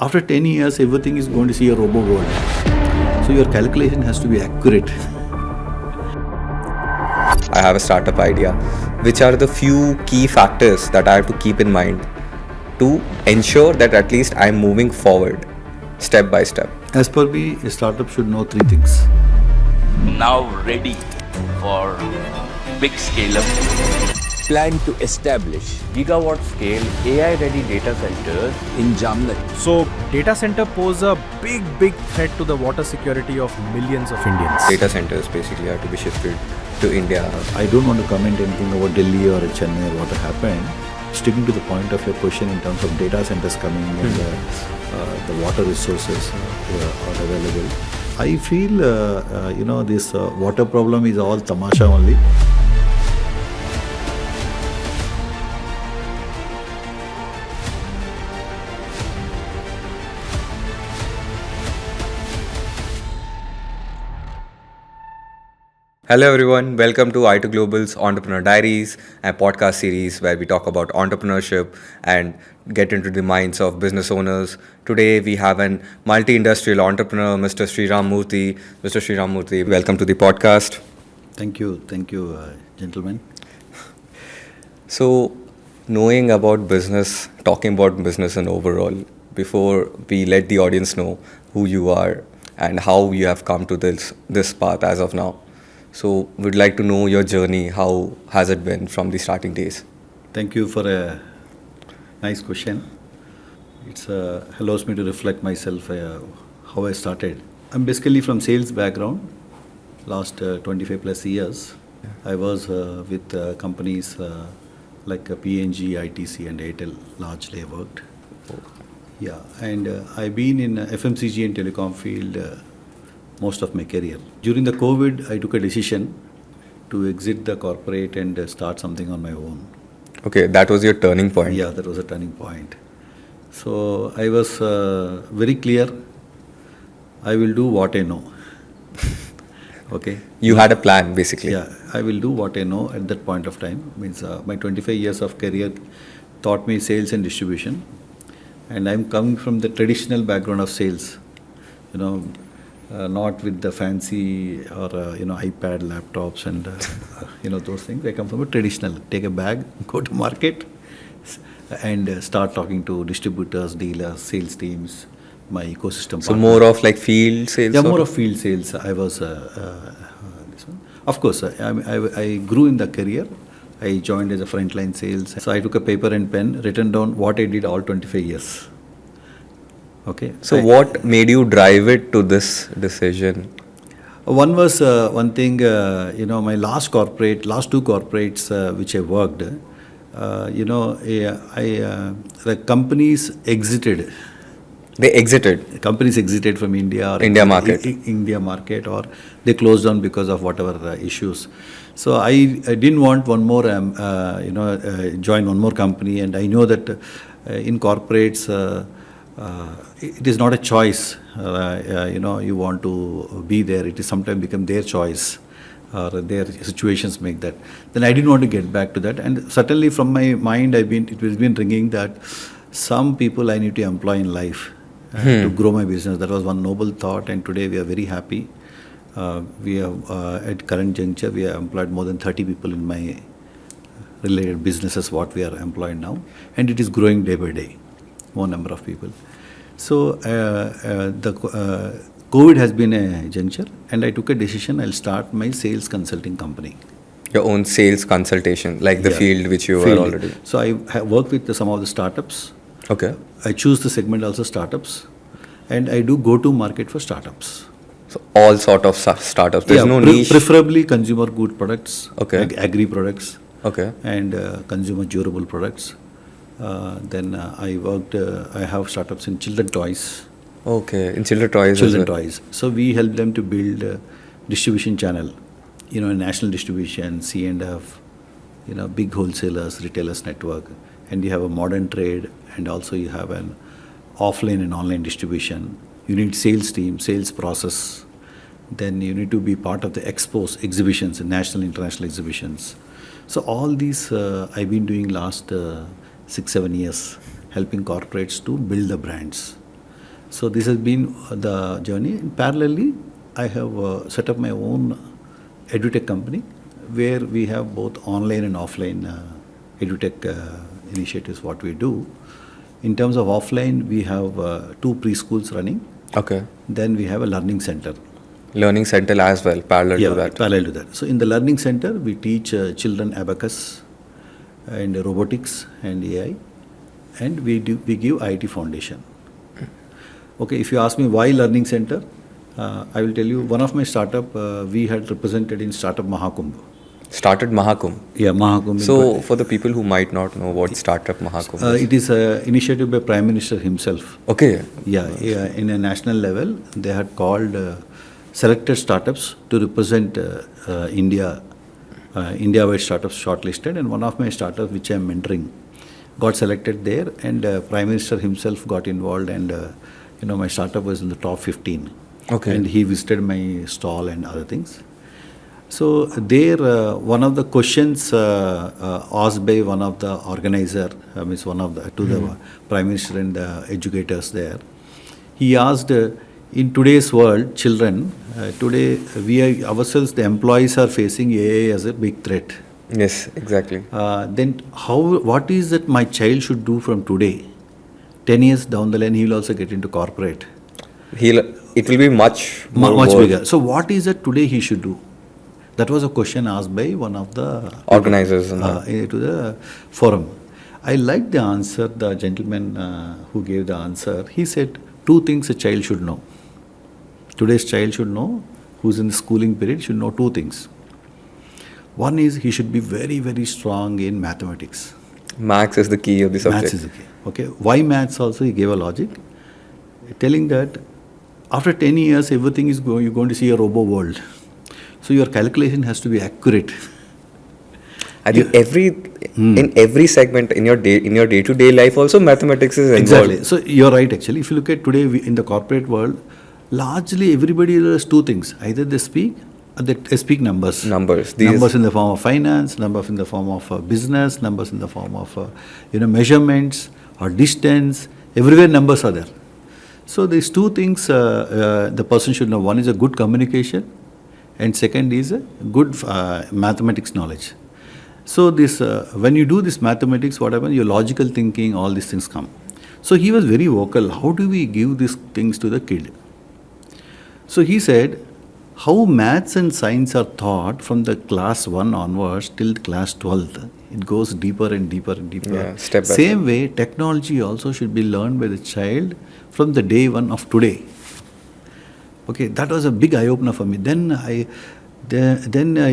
After 10 years, everything is going to see a robo world. So your calculation has to be accurate. I have a startup idea. Which are the few key factors that I have to keep in mind to ensure that at least I'm moving forward step by step? As per me, a startup should know three things. Now ready for big scale up. Plan to establish gigawatt scale AI ready data centers in Jamnagar. So data center pose a big threat to the water security of millions of Indians. Data centers basically have to be shifted to India. I don't want to comment anything about Delhi or Chennai or what happened. Sticking to the point of your question in terms of data centers coming and the water resources are available. I feel, this water problem is all tamasha only. Hello everyone, welcome to I2 Global's Entrepreneur Diaries, a podcast series where we talk about entrepreneurship and get into the minds of business owners. Today we have an multi-industrial entrepreneur, Mr. Sriram Murthy. Mr. Sriram Murthy, welcome to the podcast. Thank you, gentlemen. So, knowing about business, talking about business and overall, before we let the audience know who you are and how you have come to this path as of now. So, we'd like to know your journey. How has it been from the starting days? Thank you for a nice question. It allows me to reflect myself how I started. I'm basically from sales background. Last 25 plus years, I was with companies like P&G, ITC, and Airtel. Largely I worked. Yeah, and I've been in FMCG and telecom field most of my career. During the COVID, I took a decision to exit the corporate and start something on my own. Okay, that was your turning point. Yeah, that was a turning point. So I was very clear, I will do what I know. Okay. You had a plan basically. Yeah, I will do what I know at that point of time. Means my 25 years of career taught me sales and distribution. And I'm coming from the traditional background of sales. Not with the fancy or iPad, laptops and those things. I come from a traditional. Take a bag, go to market, and start talking to distributors, dealers, sales teams, my ecosystem. So more of like field sales. Yeah, more of field sales. I was this one. Of course, I grew in the career. I joined as a frontline sales. So I took a paper and pen, written down what I did all 25 yeast. Okay. So what made you drive it to this decision? One was one thing, my last two corporates which I worked, the companies exited. They exited? Companies exited from India. Or India market. India market, or they closed down because of whatever issues. So I didn't want one more, join one more company, and I know that in corporates, it is not a choice, you want to be there. It is sometimes become their choice or their situations make that. Then I didn't want to get back to that. And certainly from my mind, it has been ringing that some people I need to employ in life to grow my business. That was one noble thought, and today we are very happy. We have, at current juncture, we have employed more than 30 people in my related businesses, what we are employed now. And it is growing day by day. More number of people. So the COVID has been a juncture, and I took a decision. I'll start my sales consulting company. Your own sales consultation, like the field which you were already. So I have worked with some of the startups. Okay. I choose the segment also startups, and I do go-to market for startups. So all sort of startups. There's no niche. Preferably consumer good products. Okay. Agri products. Okay. And consumer durable products. Then I have startups in children toys. Okay, in children toys. Children toys. So we help them to build a distribution channel, a national distribution, C&F, big wholesalers, retailers network. And you have a modern trade, and also you have an offline and online distribution. You need sales team, sales process. Then you need to be part of the expos, exhibitions, national, international exhibitions. So all these I've been doing last 6-7 years, helping corporates to build the brands. So this has been the journey. Parallelly, I have set up my own edutech company where we have both online and offline edutech initiatives, what we do. In terms of offline, we have 2 preschools running. Okay. Then we have a learning center. Learning center as well, parallel to that. Parallel to that. So in the learning center, we teach children abacus and robotics and AI, and we give IT foundation. Okay, if you ask me why learning center, I will tell you one of my startup we had represented in Startup Mahakumbh. Started Mahakumbh. Yeah, Mahakumbh. So for the people who might not know what Startup Mahakumbh is. It is an initiative by Prime Minister himself. Okay. Yeah, in a national level, they had called selected startups to represent India, India-wide startups shortlisted, and one of my startups, which I am mentoring, got selected there, and Prime Minister himself got involved, and my startup was in the top 15. Okay. And he visited my stall and other things. So there, one of the questions asked by one of the organizer, to the Prime Minister and the educators there, he asked, in today's world, children, today we ourselves, the employees are facing AI as a big threat. Yes, exactly. Then what is that my child should do from today? 10 years down the line, he will also get into corporate. It will be much bigger. So what is that today he should do? That was a question asked by one of the organizers to the forum. I liked the answer, the gentleman who gave the answer. He said 2 things a child should know. Today's child should know, who's in the schooling period, should know 2 things. One is he should be very, very strong in mathematics. Maths is the key of the subject. Maths is the key. Okay. Why maths also? He gave a logic, telling that after 10 years, everything is you're going to see a robo world. So your calculation has to be accurate. I think in every segment in your day-to-day life also mathematics is involved. Exactly. So you're right actually. If you look at today in the corporate world, largely everybody does 2 things. Either they speak or they speak numbers. Numbers in the form of finance, numbers in the form of business, numbers in the form of measurements or distance. Everywhere numbers are there. So these 2 things the person should know. One is a good communication, and second is a good mathematics knowledge. So this when you do this mathematics, what happens? Your logical thinking, all these things come. So he was very vocal. How do we give these things to the kid? So he said, how maths and science are taught from the class 1 onwards till class 12th. It goes deeper and deeper and deeper. Yeah, step by Same way, technology also should be learned by the child from the day 1 of today. Okay, that was a big eye-opener for me. Then he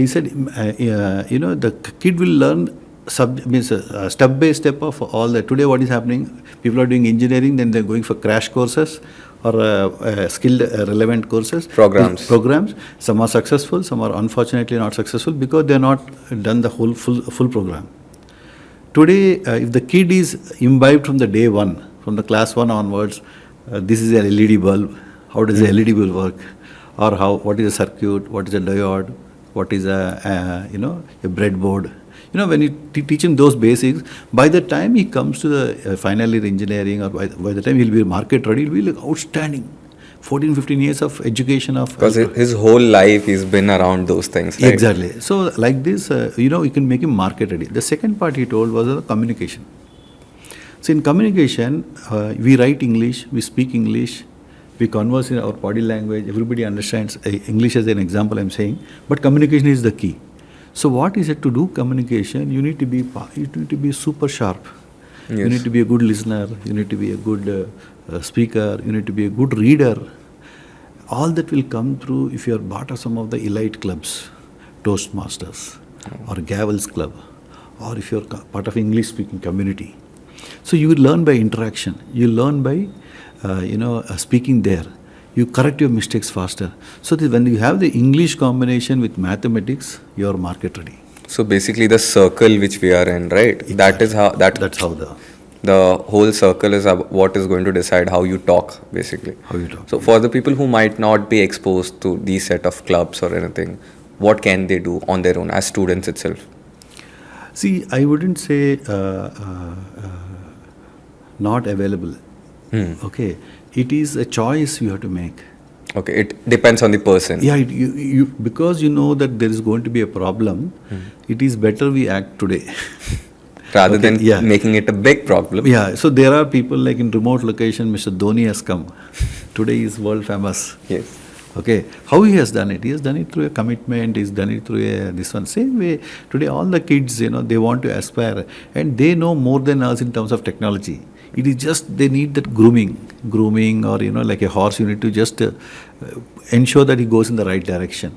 said, the kid will learn step by step of all that. Today what is happening, people are doing engineering, then they're going for crash courses or skill relevant courses. Programs. Some are successful, some are unfortunately not successful because they're not done the whole full program. Today, if the kid is imbibed from the day 1, from the class 1 onwards, this is a LED bulb, how does the LED bulb work? Or what is a circuit, what is a diode, what is a breadboard. When you teach him those basics, by the time he comes to the final year engineering, or by the time he'll be market ready, he'll be like outstanding. 14, 15 years of education of... Because his whole life he's been around those things, right? Exactly. So like this, you can make him market ready. The second part he told was the communication. So in communication, we write English, we speak English, we converse in our body language, everybody understands English as an example I'm saying, but communication is the key. So what is it to do communication? You need to be super sharp. Yes. You need to be a good listener. You need to be a good speaker. You need to be a good reader. All that will come through if you are part of some of the elite clubs, Toastmasters or Gavel's Club, or if you are part of English-speaking community. So you will learn by interaction. You learn by speaking there. You correct your mistakes faster. So when you have the English combination with mathematics, you are market ready. So basically the circle which we are in, right? Exactly. That's how the whole circle is what is going to decide how you talk, basically. How you talk. So for the people who might not be exposed to these set of clubs or anything, what can they do on their own as students itself? See, I wouldn't say not available. Okay, It is a choice you have to make. Okay, it depends on the person. Yeah, because you know that there is going to be a problem, it is better we act today. Rather Okay, than yeah. making it a big problem. Yeah, so there are people like in remote location, Mr. Dhoni has come. Today he is world famous. Yes. Okay, how he has done it? He has done it through a commitment. He's done it through this one. Same way today, all the kids, they want to aspire, and they know more than us in terms of technology. It is just they need that grooming, or like a horse. You need to just ensure that he goes in the right direction.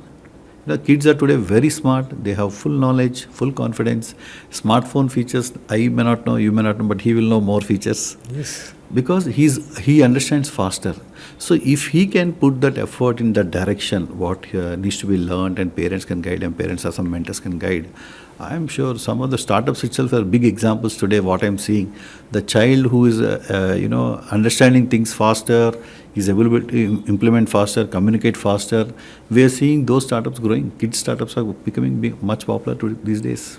The kids are today very smart. They have full knowledge, full confidence. Smartphone features, I may not know, you may not know, but he will know more features. Yes. Because he understands faster. So if he can put that effort in that direction, what needs to be learned, and parents can guide, and parents or some mentors can guide, I am sure some of the startups itself are big examples today. What I am seeing, the child who is understanding things faster, is able to implement faster, communicate faster. We are seeing those startups growing. Kids startups are becoming much popular these days.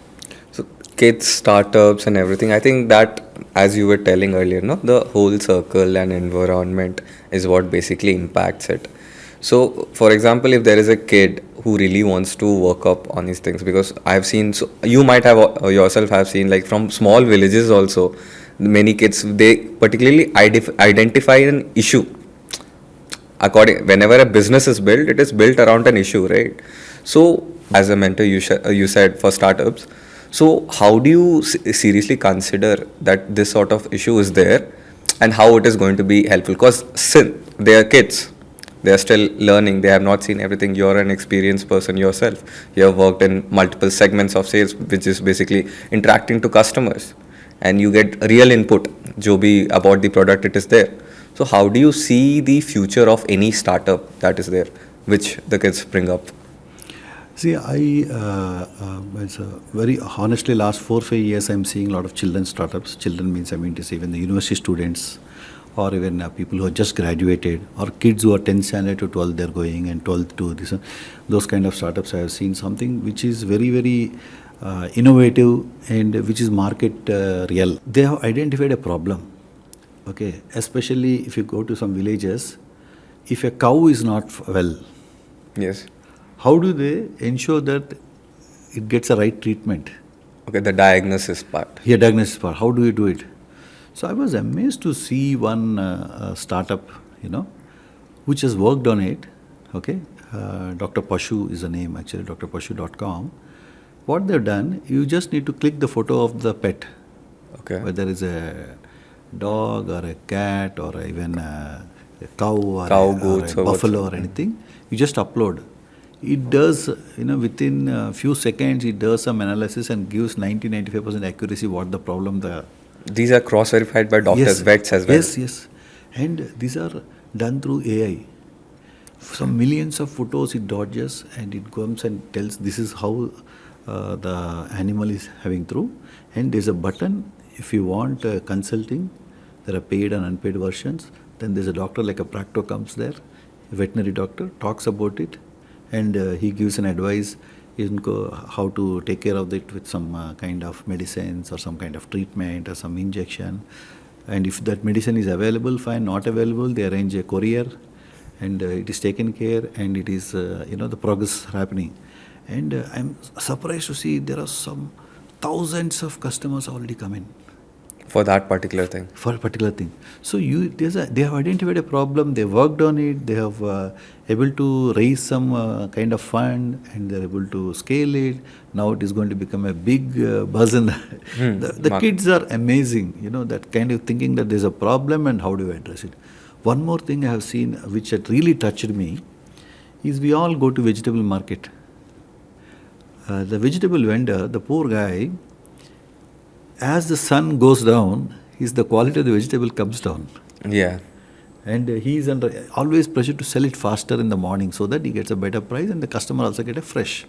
So kids, startups and everything, I think that, as you were telling earlier, no, the whole circle and environment is what basically impacts it. So, for example, if there is a kid who really wants to work up on these things, because I've seen, so you might have yourself have seen, like from small villages also, many kids, they particularly identify an issue. Whenever a business is built, it is built around an issue, right? So, as a mentor, you said for startups. So, how do you seriously consider that this sort of issue is there, and how it is going to be helpful? Because since they are kids, they are still learning. They have not seen everything. You're an experienced person yourself. You have worked in multiple segments of sales, which is basically interacting to customers, and you get real input, jo bhi about the product, it is there. So how do you see the future of any startup that is there, which the kids bring up? See, it's very honestly, last 4-5 years, I'm seeing a lot of children startups. Children means, I mean to say, even the university students, or even people who are just graduated, or kids who are 10th standard to 12th, they're going, and 12th to this. Those kind of startups, I have seen something which is very, very innovative, and which is market real. They have identified a problem. Okay, especially if you go to some villages, if a cow is not well, Yes. how do they ensure that it gets the right treatment? Okay, the diagnosis part. Here, diagnosis part. How do you do it? So I was amazed to see one startup, which has worked on it. Okay, Dr. Pashu is the name actually, drpashu.com. What they've done, you just need to click the photo of the pet, Okay. whether it's a dog or a cat or even a cow or Goats or a or buffalo or whatsoever. anything. You just upload. It does, within a few seconds, it does some analysis and gives 90-95% accuracy what the problem the. These are cross-verified by doctors, vets as well. Yes. And these are done through AI. Some millions of photos it dodges, and it comes and tells this is how the animal is having through. And there's a button if you want consulting. There are paid and unpaid versions. Then there's a doctor like a practo comes there, a veterinary doctor, talks about it, and he gives an advice how to take care of it with some kind of medicines or some kind of treatment or some injection. And if that medicine is available, fine. Not available, they arrange a courier, and it is taken care, and it is the progress happening. And I'm surprised to see there are some thousands of customers already come in. For that particular thing. For a particular thing. So they have identified a problem, they worked on it, they have able to raise some kind of fund, and they're able to scale it. Now it is going to become a big buzz in the kids are amazing, that kind of thinking that there's a problem and how do you address it. One more thing I have seen which had really touched me is we all go to vegetable market. The vegetable vendor, the poor guy, as the sun goes down, the quality of the vegetable comes down. Yeah. And he is under always pressure to sell it faster in the morning so that he gets a better price and the customer also get a fresh.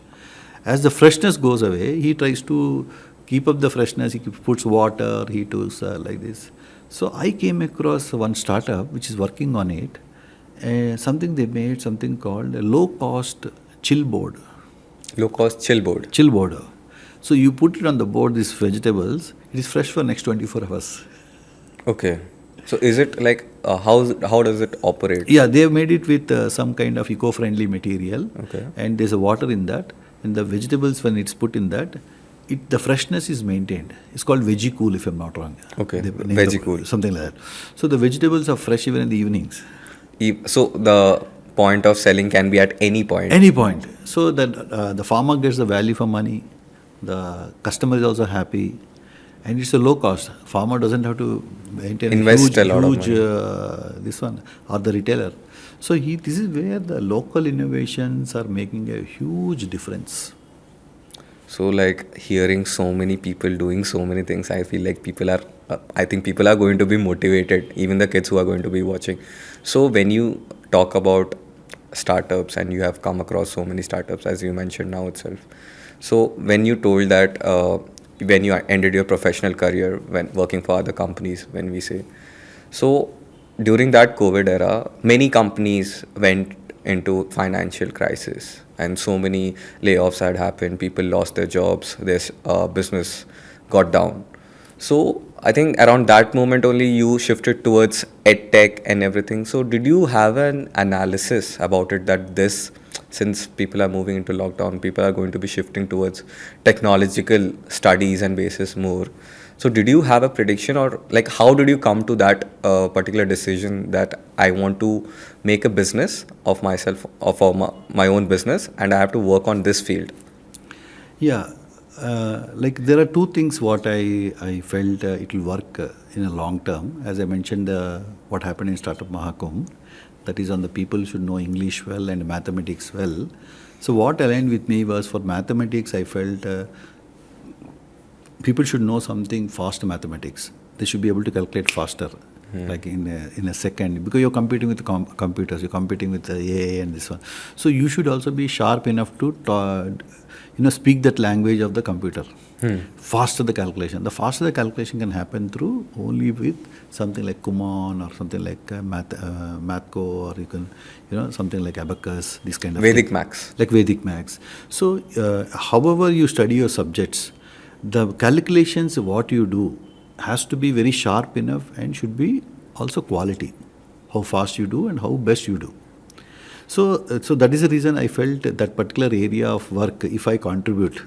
As the freshness goes away, he tries to keep up the freshness, he puts water, he does like this. So I came across one startup which is working on it, something they made, something called a low-cost chill board. Low-cost chill board. Chill board. So you put it on the board, these vegetables, it is fresh for next 24 hours. Okay. So is it like how does it operate? Yeah, they have made it with some kind of eco-friendly material. Okay. And there's a water in that. And the vegetables, when it's put in that, the freshness is maintained. It's called veggie cool, if I'm not wrong. Okay, They name veggie cool. something like that. So the vegetables are fresh even in the evenings. So the point of selling can be at any point. Any point. So that the farmer gets the value for money, the customer is also happy, and it's a low cost. Farmer doesn't have to maintain Invest a lot of huge this one, or the retailer. So this is where the local innovations are making a huge difference. So like hearing so many people doing so many things, I feel like I think people are going to be motivated, even the kids who are going to be watching. So when you talk about startups and you have come across so many startups as you mentioned now itself. So when you told that when you ended your professional career when working for other companies, when we say, so during that COVID era, many companies went into financial crisis and so many layoffs had happened, people lost their jobs, their business got down. So I think around that moment only you shifted towards edtech and everything. So did you have an analysis about it that since people are moving into lockdown, people are going to be shifting towards technological studies and basis more. So did you have a prediction, or like how did you come to that particular decision that I want to make a business of myself, of my own business, and I have to work on this field? Yeah, like there are two things what I felt it will work in a long term. As I mentioned, what happened in Startup Mahakumbh, that is on the people should know English well and mathematics well. So what aligned with me was for mathematics, I felt people should know something fast mathematics. They should be able to calculate faster, like in a second, because you're competing with computers, you're competing with the AI and this one. So you should also be sharp enough to speak that language of the computer. Faster the calculation. The faster the calculation can happen through only with something like Kumon or something like Mathco, or you can, something like Abacus, this kind of Vedic thing. Max. Like Vedic Max. So, however you study your subjects, the calculations, what you do, has to be very sharp enough and should be also quality. How fast you do and how best you do. So that is the reason I felt that particular area of work, if I contribute,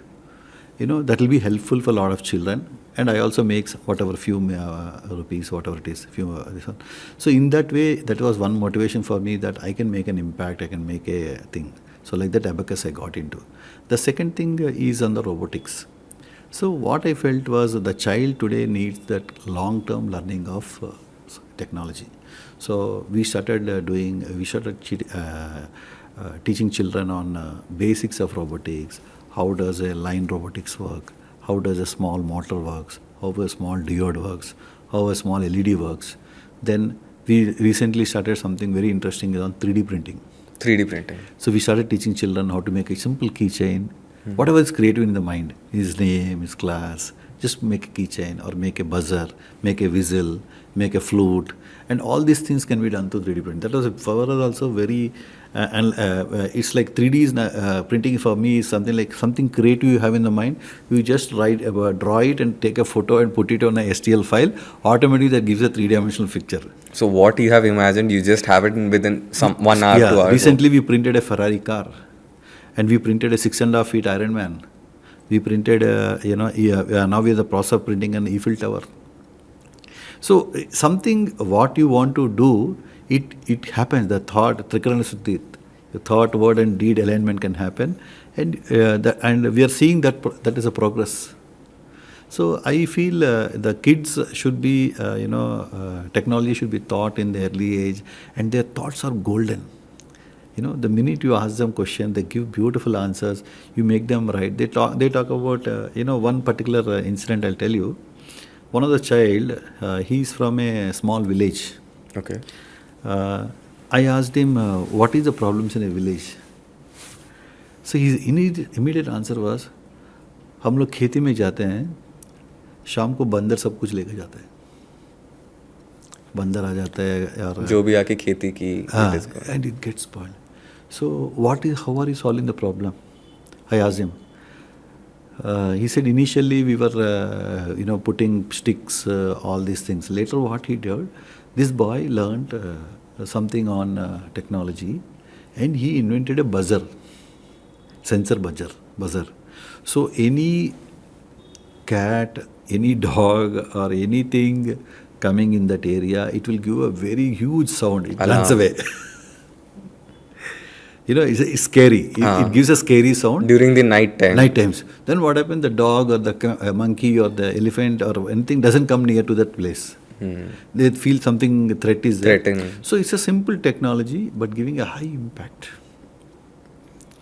that will be helpful for a lot of children. And I also make whatever few rupees, whatever it is, this one. So in that way, that was one motivation for me, that I can make an impact, I can make a thing. So like that Abacus I got into. The second thing is on the robotics. So what I felt was the child today needs that long-term learning of technology. So we started teaching children on basics of robotics. How does a line robotics work? How does a small motor works? How a small diode works? How a small LED works? Then we recently started something very interesting on 3D printing. 3D printing. So we started teaching children how to make a simple keychain. Whatever is creative in the mind, his name, his class, just make a keychain or make a buzzer, make a whistle, make a flute, and all these things can be done through 3D print. That was for us also very, it's like 3D is printing for me is something like something creative you have in the mind. You just draw it and take a photo and put it on a STL file. Automatically that gives a 3-dimensional picture. So what you have imagined, you just have it within 1 hour, 2 hours. Recently we printed a Ferrari car. And we printed a 6.5 feet Iron Man. We printed, now we are in the process of printing an Eiffel Tower. So something, what you want to do, it happens. The thought, the thought, word and deed alignment can happen. And we are seeing that is a progress. So I feel the kids should be, technology should be taught in the early age, and their thoughts are golden. The minute you ask them question, they give beautiful answers. You make them right. They talk about, one particular incident I'll tell you. One of the child, he's from a small village. Okay. I asked him, what is the problems in a village? So his immediate answer was, हम लोग खेती में जाते हैं, शाम को बंदर सब कुछ लेकर जाता है. बंदर आ जाता है और जो भी आके खेती की and it gets spoiled. So how are you solving the problem? I asked him. He said initially we were putting sticks, all these things. Later what he did, This boy learned something on technology, and he invented a buzzer, sensor buzzer. So any cat, any dog or anything coming in that area, it will give a very huge sound. It runs away. It's scary. It gives a scary sound. During the night time. Night times. Then what happens? The dog or the monkey or the elephant or anything doesn't come near to that place. They feel something threat is there. Threatening. So it's a simple technology, but giving a high impact.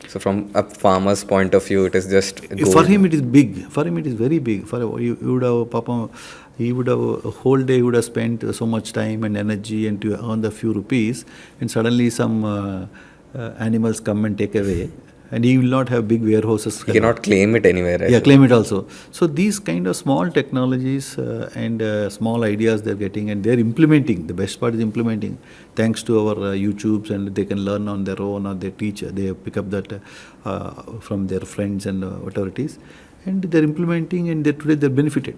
So from a farmer's point of view, it is just gold. For him, it is big. For him, it is very big. You would have, Papa, he would have a whole day. He would have spent so much time and energy and to earn the few rupees, and suddenly some animals come and take away, and he will not have big warehouses. He cannot claim it anywhere. Right? Yeah, claim it also. So these kind of small technologies and small ideas they're getting, and they're implementing. The best part is implementing. Thanks to our YouTubes, and they can learn on their own, or they teach, they pick up that from their friends and whatever it is, and they're implementing, and today they're benefited.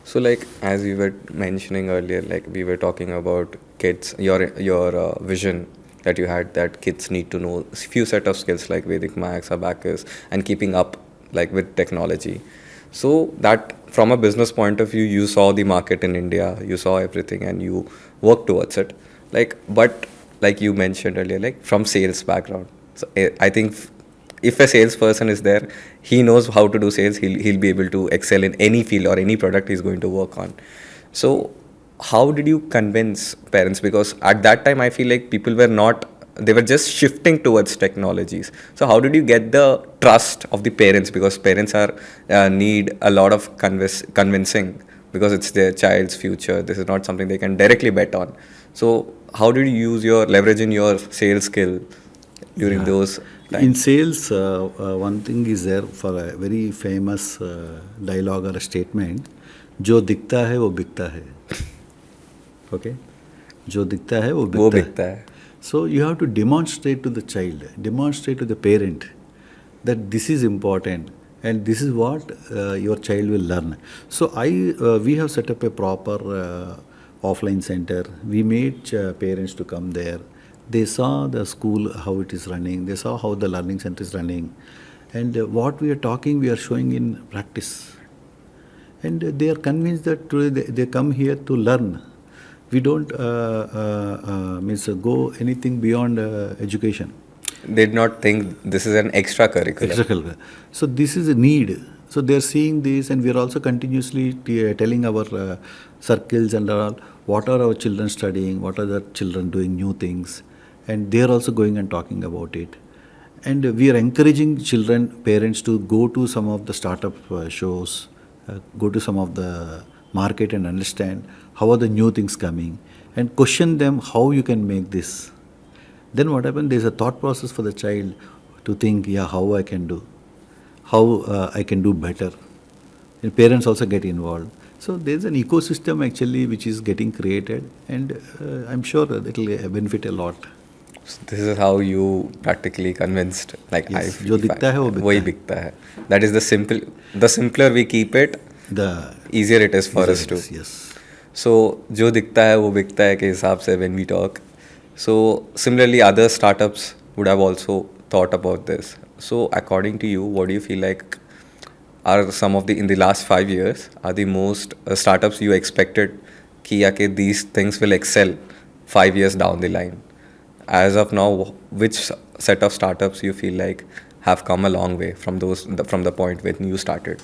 So like as we were mentioning earlier, like we were talking about kids, your vision that you had, that kids need to know a few set of skills like Vedic Maths, Abacus, and keeping up like with technology. So that from a business point of view, you saw the market in India, you saw everything, and you worked towards it. But like you mentioned earlier, like from sales background. So I think if a salesperson is there, he knows how to do sales. He'll be able to excel in any field or any product he's going to work on. So how did you convince parents? Because at that time, I feel like people were not, they were just shifting towards technologies. So how did you get the trust of the parents? Because parents need a lot of convincing, because it's their child's future. This is not something they can directly bet on. So how did you leverage in your sales skill during those times? In sales, one thing is there for a very famous dialogue or a statement, जो दिखता है वो बिकता है. Okay, जो दिखता है वो बिकता है. So you have to demonstrate to the child, demonstrate to the parent that this is important and this is what your child will learn. So we have set up a proper offline center. We made parents to come there. They saw the school, how it is running. They saw how the learning center is running. And what we are talking, we are showing in practice. And they are convinced that today they come here to learn. We don't go anything beyond education. They did not think this is an extracurricular. So this is a need. So they are seeing this, and we are also continuously telling our circles and all, what are our children studying, what are the children doing new things, and they are also going and talking about it. And we are encouraging children, parents to go to some of the startup shows, go to some of the market and understand how are the new things coming, and question them how you can make this. Then what happens, there's a thought process for the child to think, how I can do, how I can do better. And parents also get involved. So there's an ecosystem actually which is getting created, and I'm sure it will benefit a lot. So this is how you practically convinced, like, yes, जो दिखता है वो वही बिकता है. That is the simpler we keep it, the easier it is for us to. Yes. So जो दिखता है वो बिकता है के हिसाब से when we talk. So similarly, other startups would have also thought about this. So according to you, what do you feel like are some of in the last 5 years, are the most startups you expected कि these things will excel 5 years down the line? As of now, which set of startups you feel like have come a long way from the point when you started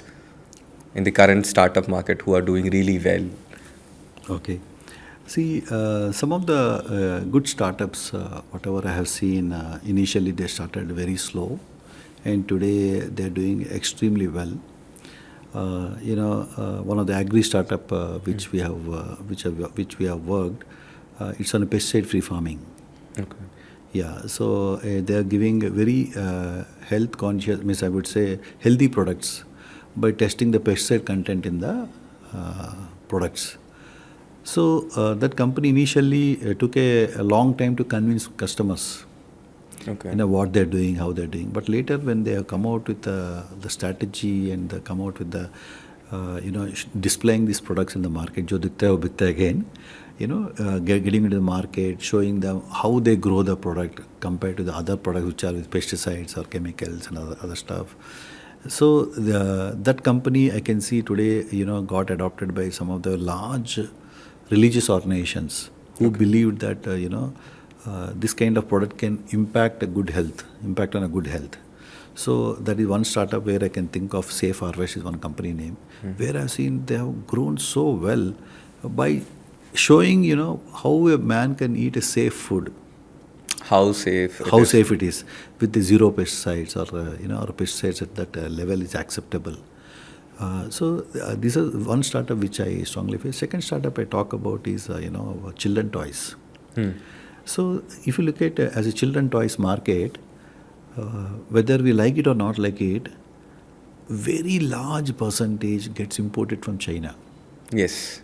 in the current startup market, who are doing really well? Okay. See, some of the good startups, whatever I have seen, initially they started very slow, and today they're doing extremely well. One of the agri startup which we have worked, it's on a pesticide-free farming. Okay. Yeah, so they are giving very health conscious, means I would say healthy products by testing the pesticide content in the products. So that company initially took a long time to convince customers, what they're doing, how they're doing. But later, when they have come out with the strategy and they come out with the displaying these products in the market, jo dikhta hai wo bikta hai again, getting into the market, showing them how they grow the product compared to the other products which are with pesticides or chemicals and other stuff. So that company I can see today, got adopted by some of the large religious organizations who believed that, this kind of product can impact on a good health. So that is one startup where I can think of. Safe Harvest is one company name, where I've seen they have grown so well by showing, how a man can eat a safe food. How safe? Safe it is with the zero pesticides or pesticides at that level is acceptable. This is one startup which I strongly feel. Second startup I talk about is children toys. So if you look at as a children toys market, whether we like it or not like it, very large percentage gets imported from China. Yes.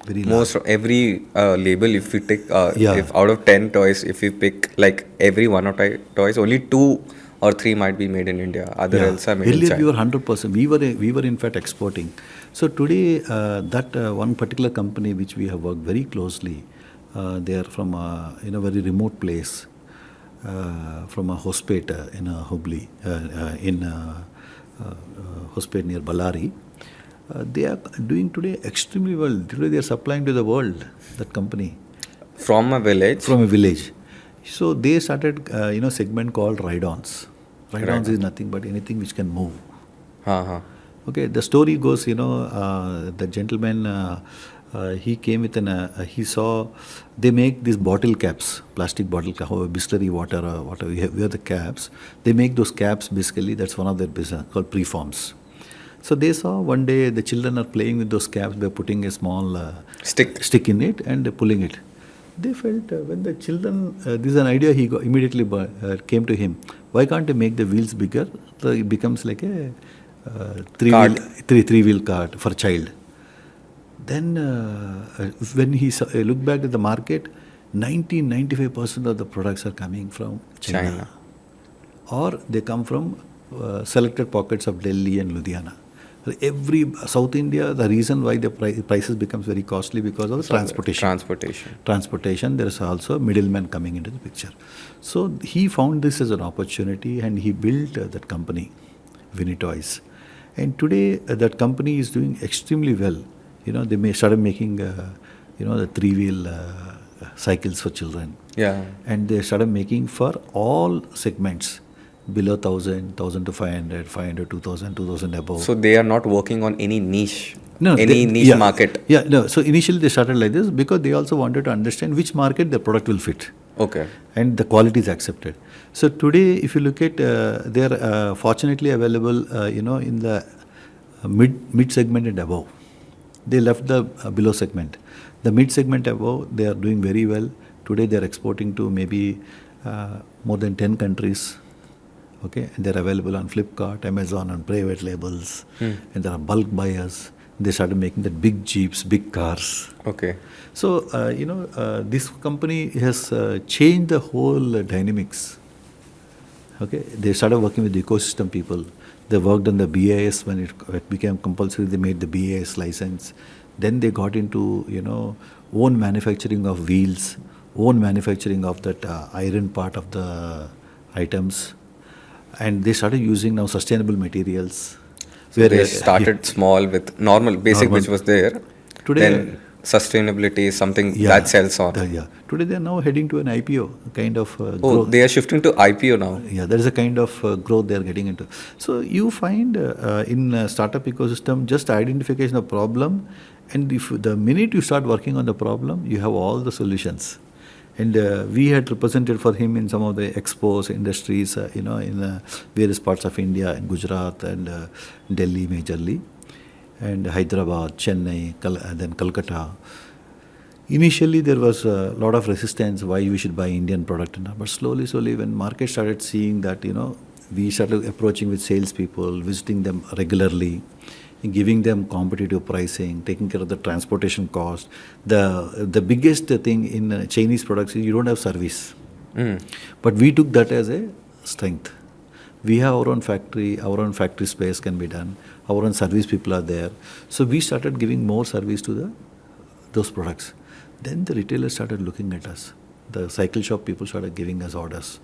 Very Most large. every label, if we take, Yeah. if out of 10 toys, if we pick like every one of toys, only 2 or 3 might be made in India. Other else are made in Earlier China. we were 100%. We were in fact exporting. So today that one particular company which we have worked very closely, they are from a very remote place, from a Hospet in Hubli, Hospet near Ballari. They are doing today extremely well. Today they are supplying to the world, that company. From a village. From a village. So they started, segment called ride-ons. Ride-ons is nothing but anything which can move. Okay, the story goes, the gentleman, he came with he saw, they make these bottle caps, plastic bottle cap, Bisleri water or whatever, we have the caps. They make those caps basically, that's one of their business, called preforms. So they saw one day the children are playing with those caps by putting a small stick in it and pulling it. They felt when the children, this is an idea he got, immediately came to him. Why can't they make the wheels bigger? So it becomes like a three-wheel cart for a child. Then when he looked back at the market, 95% of the products are coming from China. Or they come from selected pockets of Delhi and Ludhiana. Every South India, the reason why the prices becomes very costly because of the transportation. There is also a middleman coming into the picture. So he found this as an opportunity and he built that company, Winnie Toys. And today that company is doing extremely well. They started making the three-wheel cycles for children. Yeah. And they started making for all segments. Below 1,000, 1,000 to 500, 500, 2,000, 2,000 above. So they are not working on any niche, niche market. Yeah, no. So initially they started like this because they also wanted to understand which market their product will fit. Okay. And the quality is accepted. So today, if you look at, they are fortunately available, in the mid segment and above. They left the below segment. The mid segment above, they are doing very well. Today they are exporting to maybe more than 10 countries. Okay, and they're available on Flipkart, Amazon, on private labels, and there are bulk buyers. They started making that big jeeps, big cars. Okay. So this company has changed the whole dynamics. Okay, they started working with the ecosystem people. They worked on the BIS when it became compulsory. They made the BIS license. Then they got into own manufacturing of wheels, own manufacturing of that iron part of the items. And they started using now sustainable materials. So they started small with normal, which was there. Today, then sustainability is something that sells on. Today they are now heading to an IPO kind of growth. They are shifting to IPO now. Yeah, there is a kind of growth they are getting into. So you find in startup ecosystem just identification of problem, and if the minute you start working on the problem, you have all the solutions. And we had represented for him in some of the expos, industries, in various parts of India, in Gujarat and Delhi majorly, and Hyderabad, Chennai, then Calcutta. Initially, there was a lot of resistance why we should buy Indian product, but slowly, when market started seeing that, we started approaching with salespeople, visiting them regularly, giving them competitive pricing, taking care of the transportation cost. The biggest thing in Chinese products is you don't have service. But we took that as a strength. We have our own factory space can be done, our own service people are there. So we started giving more service to those products. Then the retailers started looking at us. The cycle shop people started giving us orders.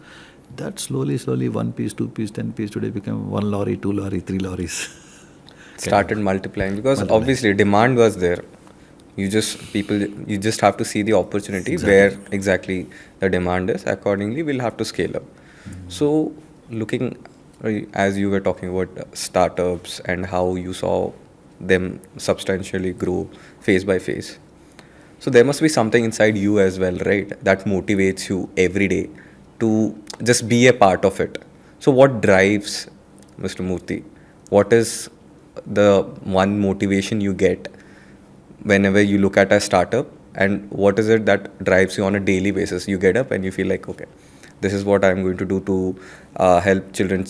That slowly, 1 piece, 2 piece, 10 piece, today became 1 lorry, 2 lorry, 3 lorries. Started multiplying because obviously demand was there. You just have to see the opportunity where exactly the demand is. Accordingly, we'll have to scale up. So, looking as you were talking about startups and how you saw them substantially grow phase by phase. So there must be something inside you as well, right? That motivates you every day to just be a part of it. So what drives Mr. Murthy? What is the one motivation you get whenever you look at a startup, and what is it that drives you on a daily basis? You get up and you feel like, okay, this is what I'm going to do to help children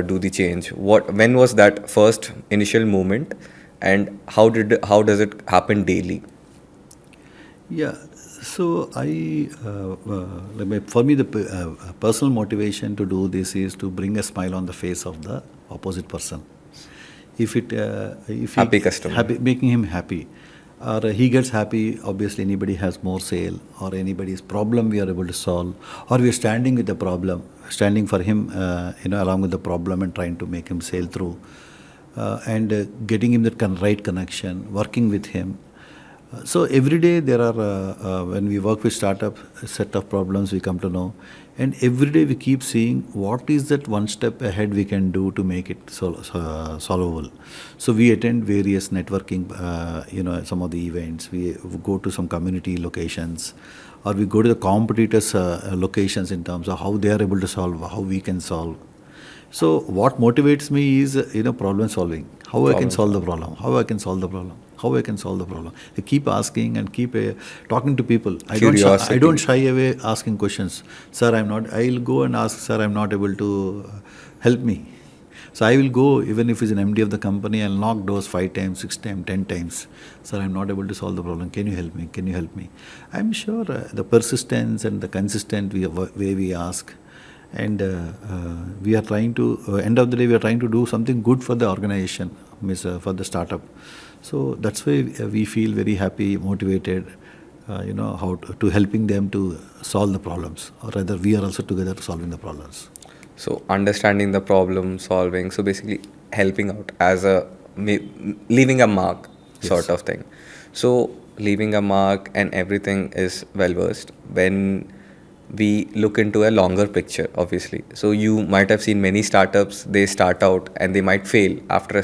do the change. When was that first initial moment, and how does it happen daily? Yeah, so for me, the personal motivation to do this is to bring a smile on the face of the opposite person. If Happy customer. Making him happy, or he gets happy, obviously anybody has more sale, or anybody's problem we are able to solve, or we are standing with the problem, standing for him, along with the problem and trying to make him sail through, and getting him that right connection, working with him. So every day there are, when we work with startup, a set of problems we come to know, and every day we keep seeing what is that one step ahead we can do to make it solvable. So we attend various networking, some of the events. We go to some community locations, or we go to the competitors' locations in terms of how they are able to solve, how we can solve. So what motivates me is, problem solving. How I can solve the problem. How I can solve the problem. How I can solve the problem. I keep asking and keep talking to people. I don't shy away asking questions. Sir, I'll go and ask, sir, I'm not able to help me. So I will go, even if it's an MD of the company, I'll knock doors 5 times, 6 times, 10 times. Sir, I'm not able to solve the problem. Can you help me? Can you help me? I'm sure the persistence and the consistent way we ask, and we are trying to, end of the day, we are trying to do something good for the organization, for the startup. So that's why we feel very happy, motivated, how to helping them to solve the problems, or rather we are also together solving the problems. So understanding the problem solving, so basically helping out as leaving a mark sort of thing. So leaving a mark and everything is well versed. When we look into a longer picture, obviously. So you might have seen many startups, they start out and they might fail after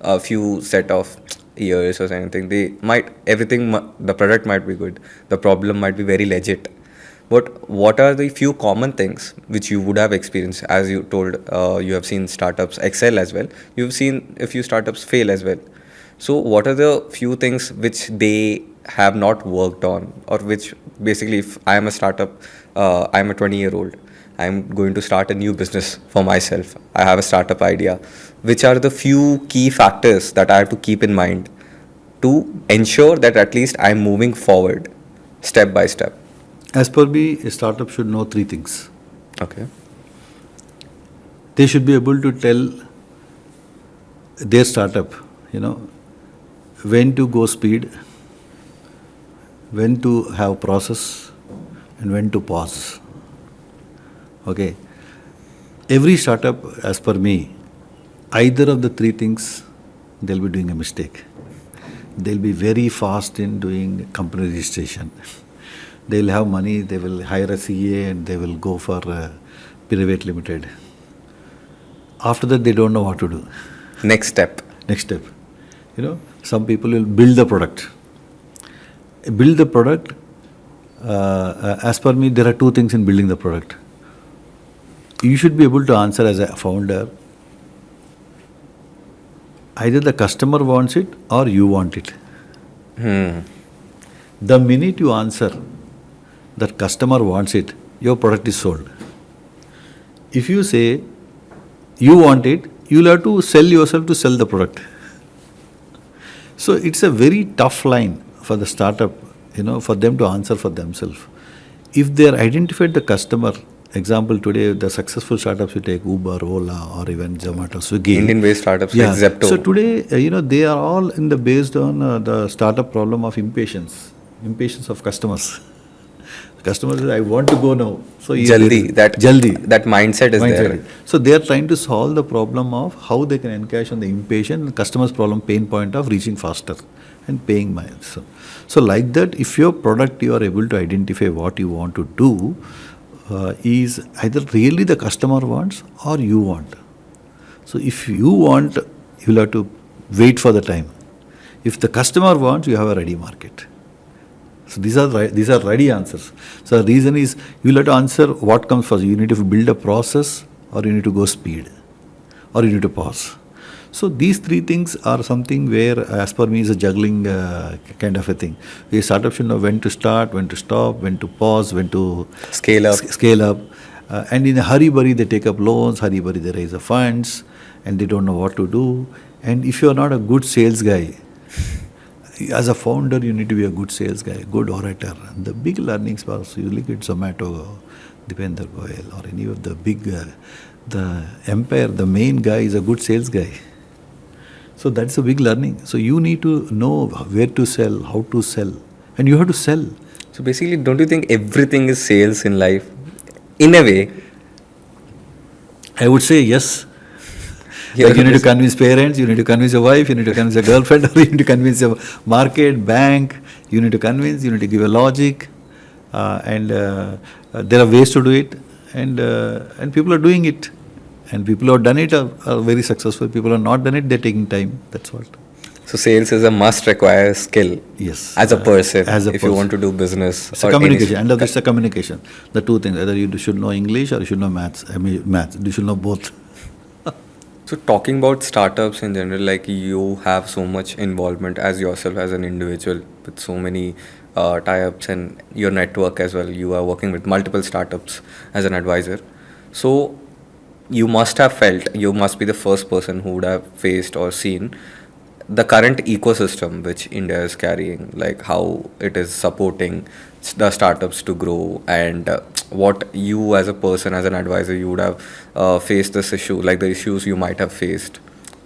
a few set of years or anything. The product might be good, the problem might be very legit. But what are the few common things which you would have experienced? As you told, you have seen startups excel as well. You've seen a few startups fail as well. So what are the few things which they have not worked on, or which basically, if I am a startup, I'm a 20-year-old, I'm going to start a new business for myself, I have a startup idea, which are the few key factors that I have to keep in mind to ensure that at least I'm moving forward step by step? As per me, a startup should know 3 things. Okay. They should be able to tell their startup, when to go speed, when to have process, and when to pause. Okay. Every startup, as per me, either of the 3 things, they'll be doing a mistake. They'll be very fast in doing company registration. They'll have money, they will hire a CA and they will go for private limited. After that, they don't know what to do. Next step. Some people will build the product. As per me, there are 2 things in building the product. You should be able to answer as a founder, either the customer wants it or you want it. The minute you answer that customer wants it, your product is sold. If you say you want it, you'll have to sell yourself to sell the product. So it's a very tough line for the startup, for them to answer for themselves. If they are identified the customer, example today, the successful startups you take Uber, Ola, or even Zomato, Swiggy. Indian-based startups like Zepto. So today, they are all based on the startup problem of impatience. Impatience of customers. Customers say, I want to go now. So Jaldi, that mindset is there. So they are trying to solve the problem of how they can encash on the impatient and customer's problem pain point of reaching faster and paying money. So like that, if your product you are able to identify what you want to do, is either really the customer wants or you want. So if you want, you will have to wait for the time. If the customer wants, you have a ready market. So these are ready answers. So the reason is you will have to answer what comes first. You need to build a process, or you need to go speed, or you need to pause. So these three things are something where, as per me, is a juggling kind of a thing. A startup should know when to start, when to stop, when to pause, when to Scale up. And in a hurry-burry, they take up loans, hurry-burry, they raise the funds, and they don't know what to do. And if you are not a good sales guy, as a founder, you need to be a good sales guy, good orator. And the big learnings was, you look at Zomato, Dipender Goyal, or any of the big, the empire, the main guy is a good sales guy. So that's a big learning. So you need to know where to sell, how to sell, and you have to sell. So basically, don't you think everything is sales in life? In a way. I would say yes. Yeah, Like you need to convince parents, you need to convince your wife, you need to convince your girlfriend, or you need to convince your market, bank, you need to convince, you need to give a logic, and there are ways to do it, and people are doing it. And people who have done it are very successful. People who have not done it, they're taking time. That's what. So sales is a must require skill. Yes. As a person, As a if person. you want to do business. It's a communication. And it's a communication. The two things. Either you should know English or you should know maths. Maths. You should know both. So talking about startups in general, like you have so much involvement as yourself as an individual with so many tie-ups and your network as well. You are working with multiple startups as an advisor. So you must have felt, you must be the first person who would have faced or seen the current ecosystem which India is carrying, like how it is supporting the startups to grow, and what you as a person, as an advisor, you would have faced this issue, like the issues you might have faced.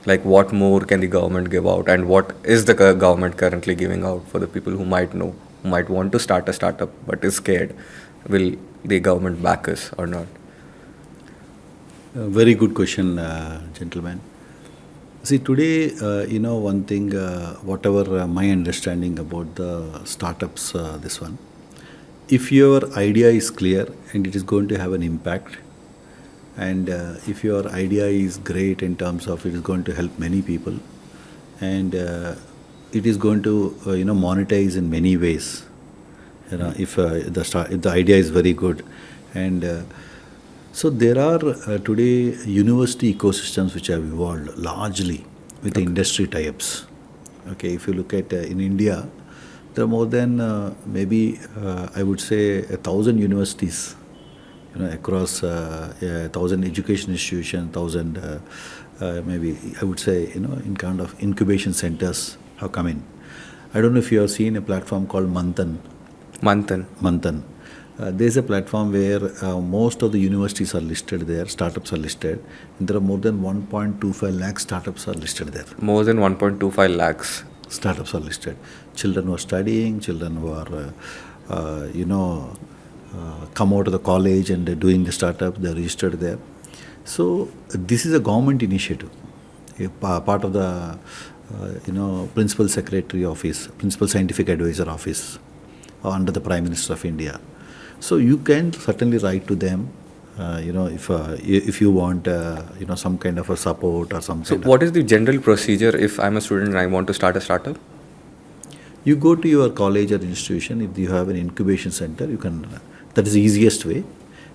Like what more can the government give out, and what is the government currently giving out for the people who might know, who might want to start a startup but is scared, will the government back us or not? Very good question, gentlemen. See, today, one thing, whatever my understanding about the startups, this one, if your idea is clear and it is going to have an impact, and if your idea is great in terms of it is going to help many people, and it is going to, monetize in many ways, if the idea is very good, and so there are today university ecosystems which have evolved largely with the industry tie-ups. Okay, if you look at in India, there are more than maybe I would say 1,000 universities, across 1,000 education institutions, 1,000 maybe I would say in kind of incubation centers have come in. I don't know if you have seen a platform called Manthan. There's a platform where most of the universities are listed there, startups are listed, and there are more than 1.25 lakh startups are listed there. More than 1.25 lakhs. Startups are listed. Children who are studying, children who are, come out of the college and they're doing the startup, they're registered there. So this is a government initiative, a part of the, Principal Secretary Office, Principal Scientific Advisor Office, under the Prime Minister of India. So you can certainly write to them, if you want, some kind of a support or something. So what is the general procedure if I'm a student and I want to start a startup? You go to your college or institution. If you have an incubation center, you can. That is the easiest way.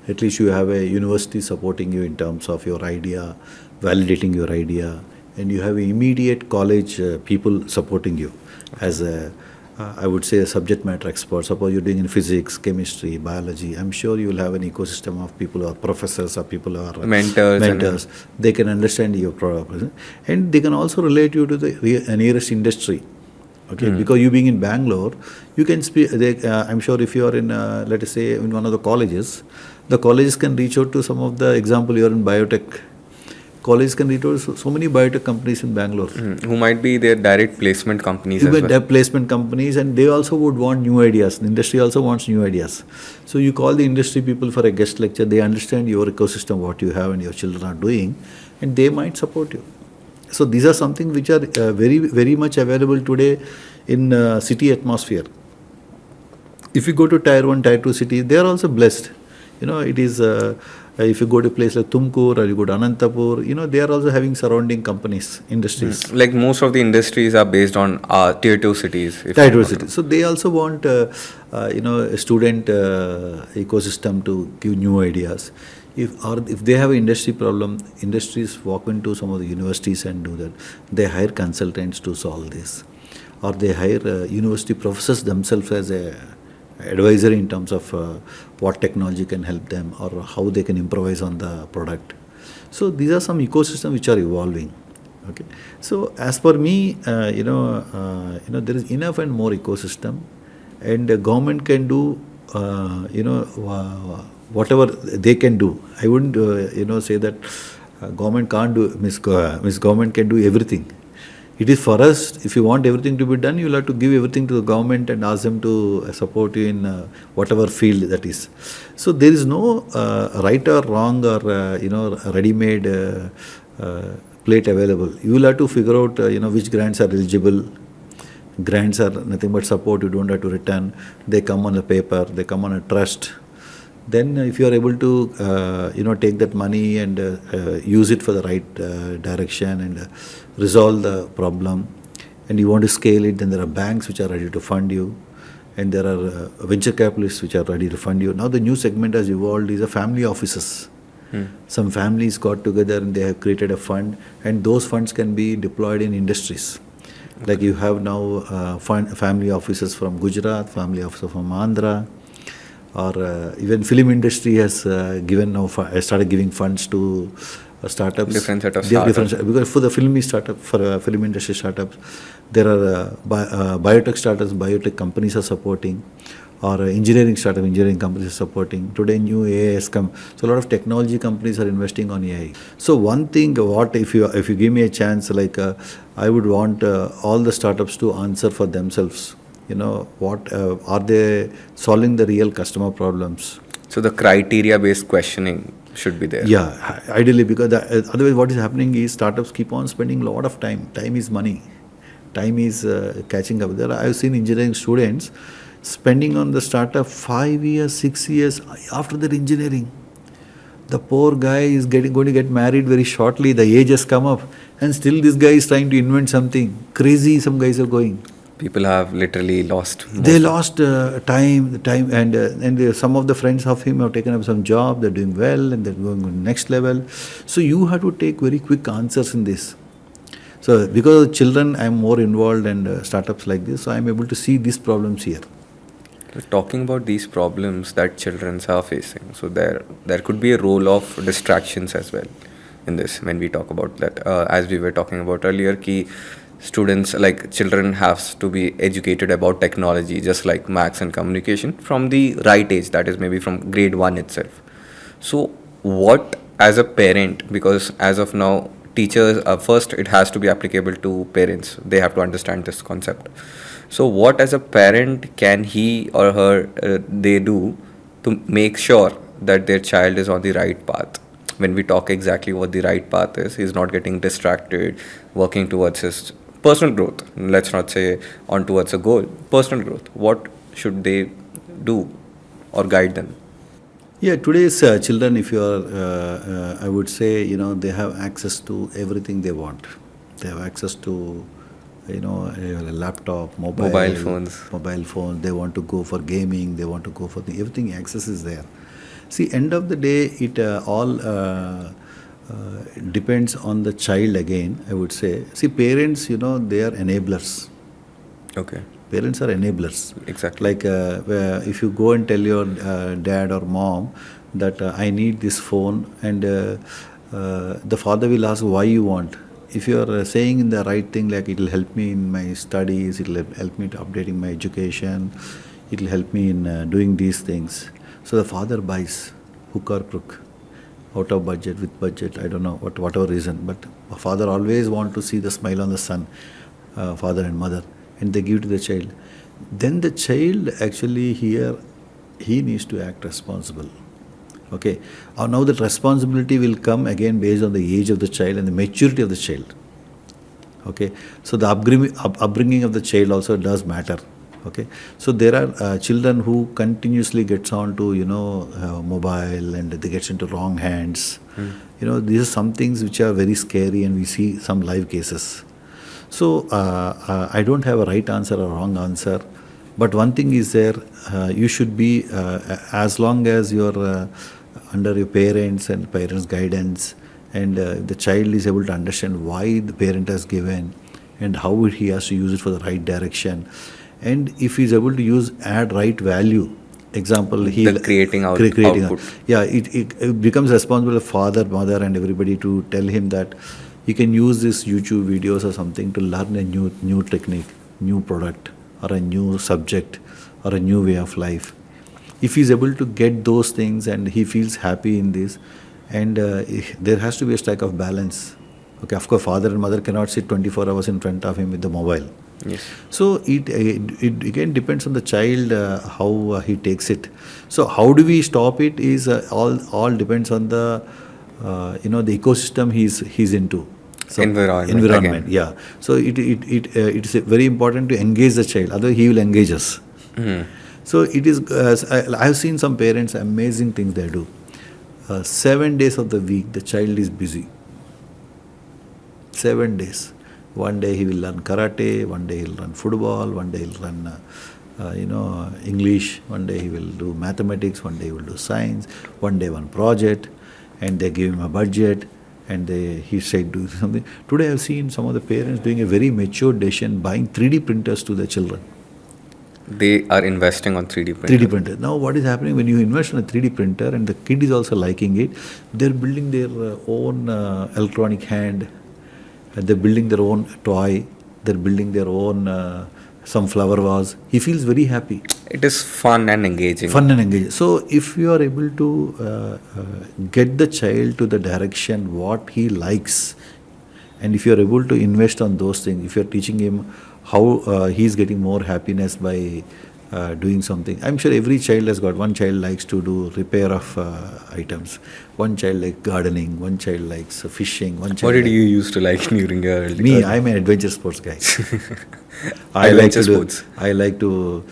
At least you have a university supporting you in terms of your idea, validating your idea, and you have immediate college people supporting you as a. I would say a subject matter expert. Suppose you're doing in physics, chemistry, biology. I'm sure you will have an ecosystem of people who are professors or people who are mentors. They can understand your problem, and they can also relate you to the nearest industry. Okay, because you being in Bangalore, you can speak. I'm sure if you are in, let us say, in one of the colleges can reach out to some of the example. You are in biotech. College can recruit so many biotech companies in Bangalore. Who might be their direct placement companies as Even well. their placement companies, and they also would want new ideas. The industry also wants new ideas. So you call the industry people for a guest lecture, they understand your ecosystem, what you have and your children are doing, and they might support you. So these are something which are very, very much available today in city atmosphere. If you go to tier 1, tier 2 cities, they are also blessed. It is, if you go to a place like Tumkur or you go to Anantapur, they are also having surrounding companies, industries. Like most of the industries are based on tier 2 cities. if Tier I'm 2 not cities. So they also want, a student ecosystem to give new ideas. If they have an industry problem, industries walk into some of the universities and do that. They hire consultants to solve this, or they hire university professors themselves as a advisor in terms of what technology can help them or how they can improvise on the product. So these are some ecosystems which are evolving. Okay. So as per me, there is enough and more ecosystem, and the government can do, whatever they can do. I wouldn't, say that government can't do. Miss government can do everything. It is for us, if you want everything to be done, you will have to give everything to the government and ask them to support you in whatever field that is. So there is no right or wrong or, ready-made plate available. You will have to figure out, which grants are eligible. Grants are nothing but support, you don't have to return. They come on a paper, they come on a trust. Then if you are able to, take that money and use it for the right direction and resolve the problem, and you want to scale it, then there are banks which are ready to fund you, and there are venture capitalists which are ready to fund you. Now the new segment has evolved is a family offices. Some families got together and they have created a fund, and those funds can be deployed in industries. Like you have now family offices from Gujarat, family officer from Andhra, or even film industry has started giving funds to startups. Different set of startups. Because for the film industry startups, there are biotech startups, biotech companies are supporting, or engineering companies are supporting. Today new AI has come, so a lot of technology companies are investing on AI. So one thing, if you give me a chance, I would want all the startups to answer for themselves. What are they solving the real customer problems? So the criteria-based questioning should be there. Yeah, ideally, because otherwise what is happening is startups keep on spending a lot of time. Time is money. Time is catching up. I've seen engineering students spending on the startup 5 years, 6 years after their engineering. The poor guy is going to get married very shortly. The age has come up, and still this guy is trying to invent something crazy. Some guys are going. People have literally lost. They lost time, and some of the friends of him have taken up some job. They're doing well, and they're going to the next level. So you have to take very quick answers in this. So because of children, I'm more involved in startups like this, so I'm able to see these problems here. So talking about these problems that children are facing, so there could be a role of distractions as well in this when we talk about that. As we were talking about earlier, students, like children, have to be educated about technology, just like maths and communication, from the right age, that is maybe from grade 1 itself. So what, as a parent, because as of now teachers, first it has to be applicable to parents, they have to understand this concept. So what, as a parent, can he or her they do to make sure that their child is on the right path? When we talk exactly what the right path is, he's not getting distracted, working towards his personal growth. Let's not say on towards a goal. Personal growth. What should they do or guide them? Yeah, today's children, if you are, I would say, they have access to everything they want. They have access to, a laptop, mobile phones. They want to go for gaming. They want to go for everything. Access is there. See, end of the day, it all depends on the child again, I would say. See, parents, they are enablers. Okay. Parents are enablers. Exactly. Like if you go and tell your dad or mom that I need this phone, and the father will ask why you want. If you are saying in the right thing, like it will help me in my studies, it will help me to updating my education, it will help me in doing these things. So the father buys hook or crook. out of budget, with budget, I don't know, whatever reason, but a father always want to see the smile on the son, father and mother, and they give to the child. Then the child actually here, he needs to act responsible. Okay. Now that responsibility will come again based on the age of the child and the maturity of the child. Okay. So the upbringing of the child also does matter. Okay. So there are children who continuously gets on to, mobile, and they gets into wrong hands. These are some things which are very scary, and we see some live cases. So I don't have a right answer or wrong answer. But one thing is there, you should be, as long as you're under your parents and parents' guidance, and the child is able to understand why the parent has given and how he has to use it for the right direction. And if he's able to add right value, example, creating output. It becomes responsible of father, mother, and everybody to tell him that he can use this YouTube videos or something to learn a new technique, new product, or a new subject, or a new way of life. If he's able to get those things and he feels happy in this, and there has to be a stack of balance. Okay, of course, father and mother cannot sit 24 hours in front of him with the mobile. Yes. So it again depends on the child how he takes it. So how do we stop it is all depends on the the ecosystem he's into. So environment. Yeah. So it's very important to engage the child. Otherwise, he will engage us. So it is. I've seen some parents, amazing things they do. 7 days of the week, the child is busy. 7 days. One day he will learn karate. One day he'll learn football. One day he'll learn English. One day he will do mathematics. One day he will do science. One day one project, and they give him a budget. And he said do something. Today I have seen some of the parents doing a very mature decision, buying 3D printers to their children. They are investing on 3D printers. 3D printer. Now what is happening when you invest in a 3D printer and the kid is also liking it, they're building their own electronic hand, they're building their own toy, they're building their own some flower vase. He feels very happy. It is fun and engaging. So if you are able to get the child to the direction what he likes, and if you are able to invest on those things, if you are teaching him how he is getting more happiness by doing something. I'm sure every child has got, one child likes to do repair of items, one child likes gardening, one child likes fishing, one child. What did you used to like during your early Me, I'm an adventure sports guy. I like to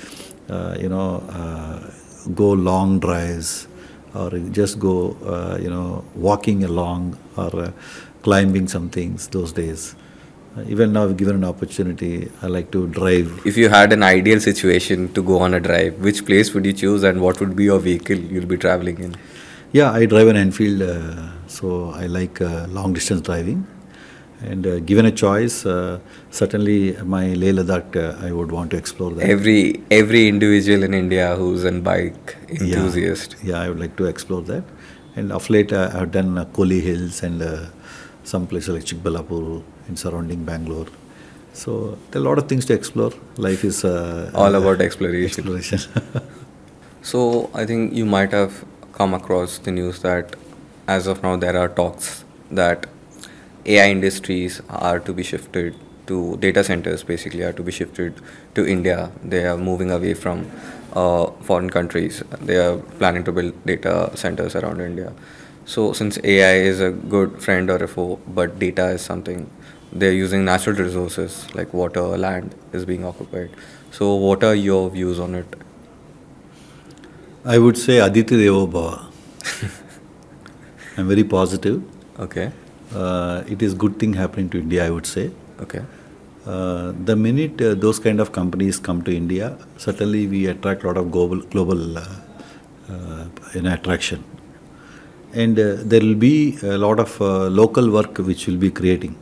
go long drives, or just go walking along, or climbing some things those days. Even now, given an opportunity, I like to drive. If you had an ideal situation to go on a drive, which place would you choose, and what would be your vehicle you'll be traveling in? Yeah, I drive an Enfield, so I like long distance driving. And given a choice, certainly my Leh Ladakh, I would want to explore that. Every individual in India who's a bike enthusiast. Yeah, I would like to explore that. And of late, I have done Koli Hills and some places like Chikbalapur in surrounding Bangalore. So there are a lot of things to explore. Life is all about exploration. So I think you might have come across the news that as of now there are talks that AI industries are to be shifted to data centers, basically are to be shifted to India. They are moving away from foreign countries. They are planning to build data centers around India. So since AI is a good friend or a foe, but data is something, they're using natural resources like water, land is being occupied. So what are your views on it? I would say Aditi Devo Bhava. I'm very positive. Okay. It is good thing happening to India, I would say. Okay. The minute those kind of companies come to India, certainly we attract a lot of global attraction. And there will be a lot of local work which will be creating,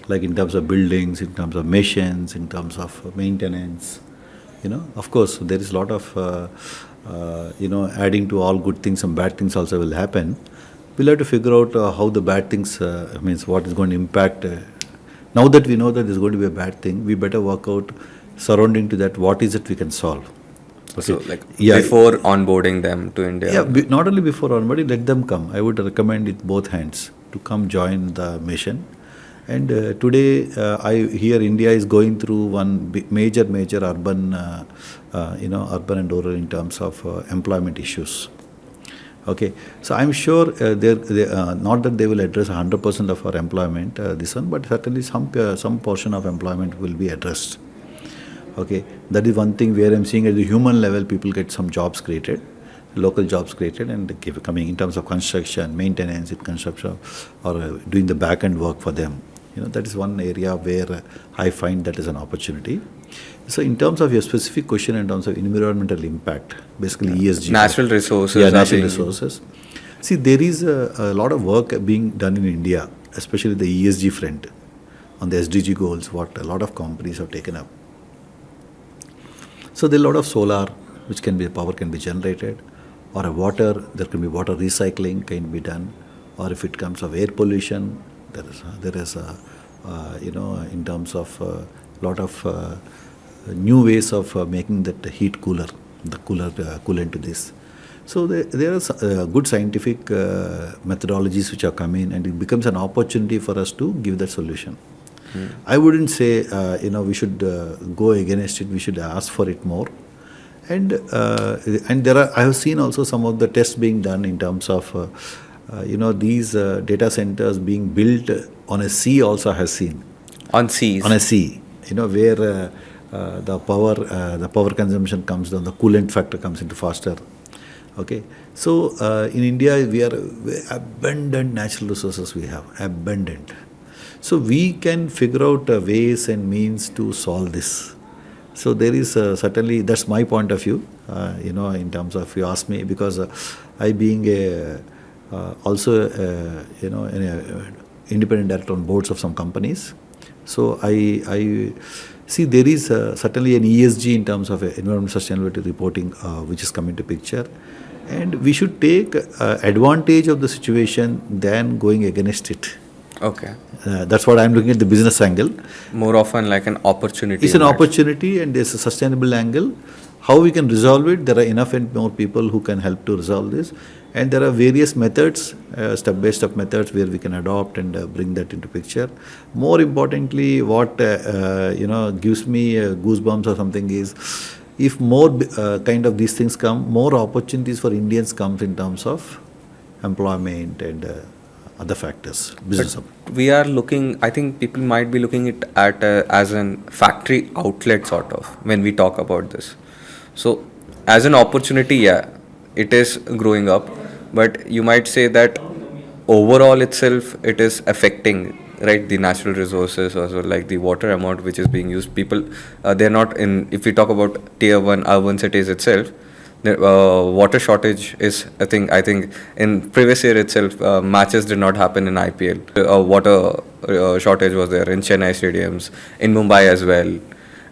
like in terms of buildings, in terms of machines, in terms of maintenance. Of course, there is a lot of adding to all good things, some bad things also will happen. We'll have to figure out how the bad things means what is going to impact. Now that we know that there's going to be a bad thing, we better work out surrounding to that what is it we can solve. So like Yeah. before onboarding them to India. Yeah, not only before onboarding, let them come. I would recommend with both hands to come join the mission. And today, I hear India is going through one major urban, urban and rural in terms of employment issues. Okay, so I'm sure not that they will address 100% of our employment, this one, but certainly some portion of employment will be addressed. Okay, that is one thing where I'm seeing at the human level, people get some jobs created, local jobs created, and coming in terms of construction, maintenance, in construction, or doing the back end work for them. That is one area where I find that is an opportunity. So in terms of your specific question in terms of environmental impact, basically ESG. Natural resources. Yeah, natural resources. See, there is a lot of work being done in India, especially the ESG front, on the SDG goals, what a lot of companies have taken up. So there are a lot of solar, which power can be generated, or a water, there can be water recycling can be done, or if it comes of air pollution, there is in terms of a lot of new ways of making that heat cooler, the coolant to this. So there are good scientific methodologies which are coming, and it becomes an opportunity for us to give that solution. I wouldn't say we should go against it. We should ask for it more, and there are. I have seen also some of the tests being done in terms of these data centers being built on a sea. Also, I have seen on seas. On a sea, where the power consumption comes down, the coolant factor comes into faster. Okay, so in India we are abundant natural resources. We have abundant. So we can figure out ways and means to solve this. So there is certainly, that's my point of view, in terms of, you ask me, because I being also an independent director on boards of some companies. So I see there is certainly an ESG in terms of environmental sustainability reporting which is coming to picture. And we should take advantage of the situation than going against it. Okay. That's what I'm looking at the business angle. More often like an opportunity. It's an opportunity, and there's a sustainable angle. How we can resolve it, there are enough and more people who can help to resolve this. And there are various methods, step-by-step methods where we can adopt and bring that into picture. More importantly, what gives me goosebumps or something is, if more kind of these things come, more opportunities for Indians comes in terms of employment and other factors, business. But we are looking, I think people might be looking at as an factory outlet sort of when we talk about this. So as an opportunity, yeah, it is growing up, but you might say that overall itself it is affecting, right, the natural resources as well, like the water amount which is being used. People, they're not in, if we talk about tier 1 urban cities itself, the water shortage is a thing. I think in previous year itself, matches did not happen in IPL. Water shortage was there in Chennai stadiums, in Mumbai as well.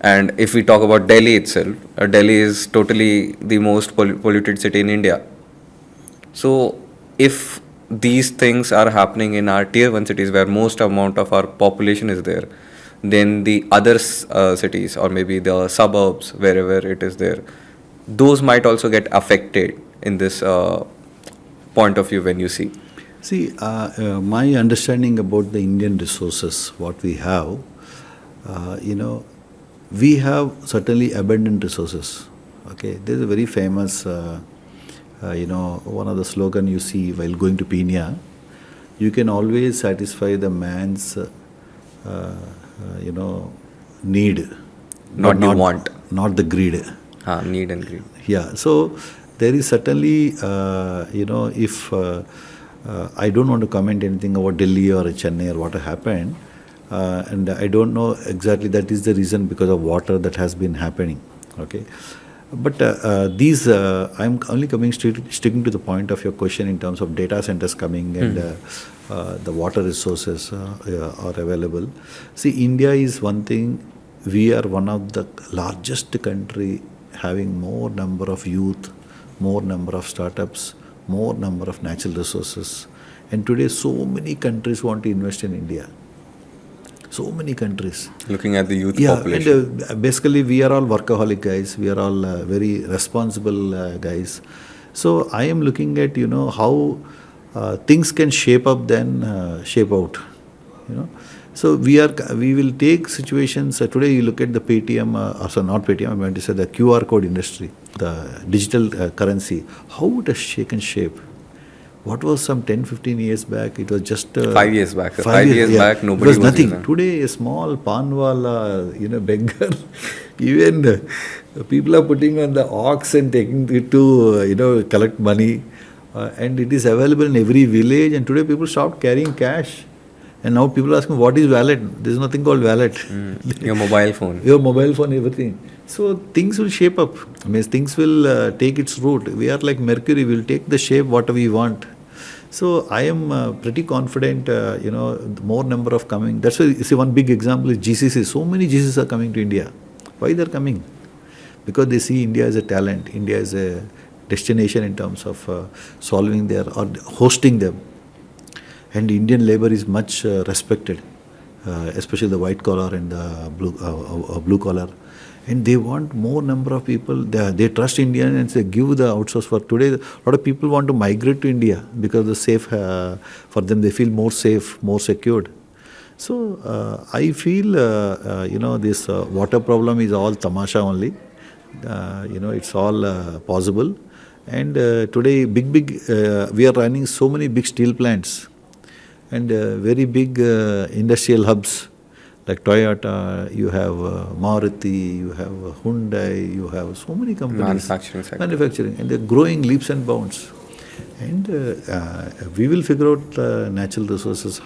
And if we talk about Delhi itself, Delhi is totally the most polluted city in India. So if these things are happening in our tier 1 cities where most amount of our population is there, then the other cities or maybe the suburbs, wherever it is there, those might also get affected in this point of view when you see. See, my understanding about the Indian resources, what we have, we have certainly abundant resources. Okay, there's a very famous, one of the slogan you see while going to Pina, you can always satisfy the man's, need. Not want. Not the greed. Need and greed. Yeah, so there is certainly, if I don't want to comment anything about Delhi or Chennai or what happened, and I don't know exactly that is the reason because of water that has been happening. Okay, but these I'm only sticking to the point of your question in terms of data centers coming and the water resources are available. See, India is one thing. We are one of the largest country having more number of youth, more number of startups, more number of natural resources. And today so many countries want to invest in India. so many countries. Looking at the youth Yeah, population. and basically we are all workaholic guys. We are all very responsible guys. So I am looking at how things can shape up then shape out. So we will take situations. Today you look at the Paytm, also not Paytm. I'm going to say the QR code industry, the digital currency. How it has shaken shape. What was some 10, 15 years back? It was just 5 years back. 5 years back, nobody it was was nothing. using. Today, a small panwala, beggar, even people are putting on the ox and taking it to, collect money. And it is available in every village. And today people stopped carrying cash. And now people are asking, what is wallet? There is nothing called wallet. Your mobile phone. Your mobile phone, everything. So things will shape up. I mean, things will take its route. We are like Mercury. We will take the shape whatever we want. So I am pretty confident. The more number of coming. That's why you see one big example is GCC. So many GCCs are coming to India. Why they are coming? Because they see India as a talent. India as a destination in terms of solving their or hosting them. And Indian labor is much respected, especially the white collar and the blue collar. And they want more number of people. They trust Indian and they give the outsource work. Today, a lot of people want to migrate to India because the safe for them. They feel more safe, more secured. So I feel this water problem is all tamasha only. It's all possible. And today, we are running so many big steel plants. And very big industrial hubs like Toyota, you have Maruti, you have Hyundai, you have so many companies. Manufacturing sector. Manufacturing. And they're growing leaps and bounds. And we will figure out natural resources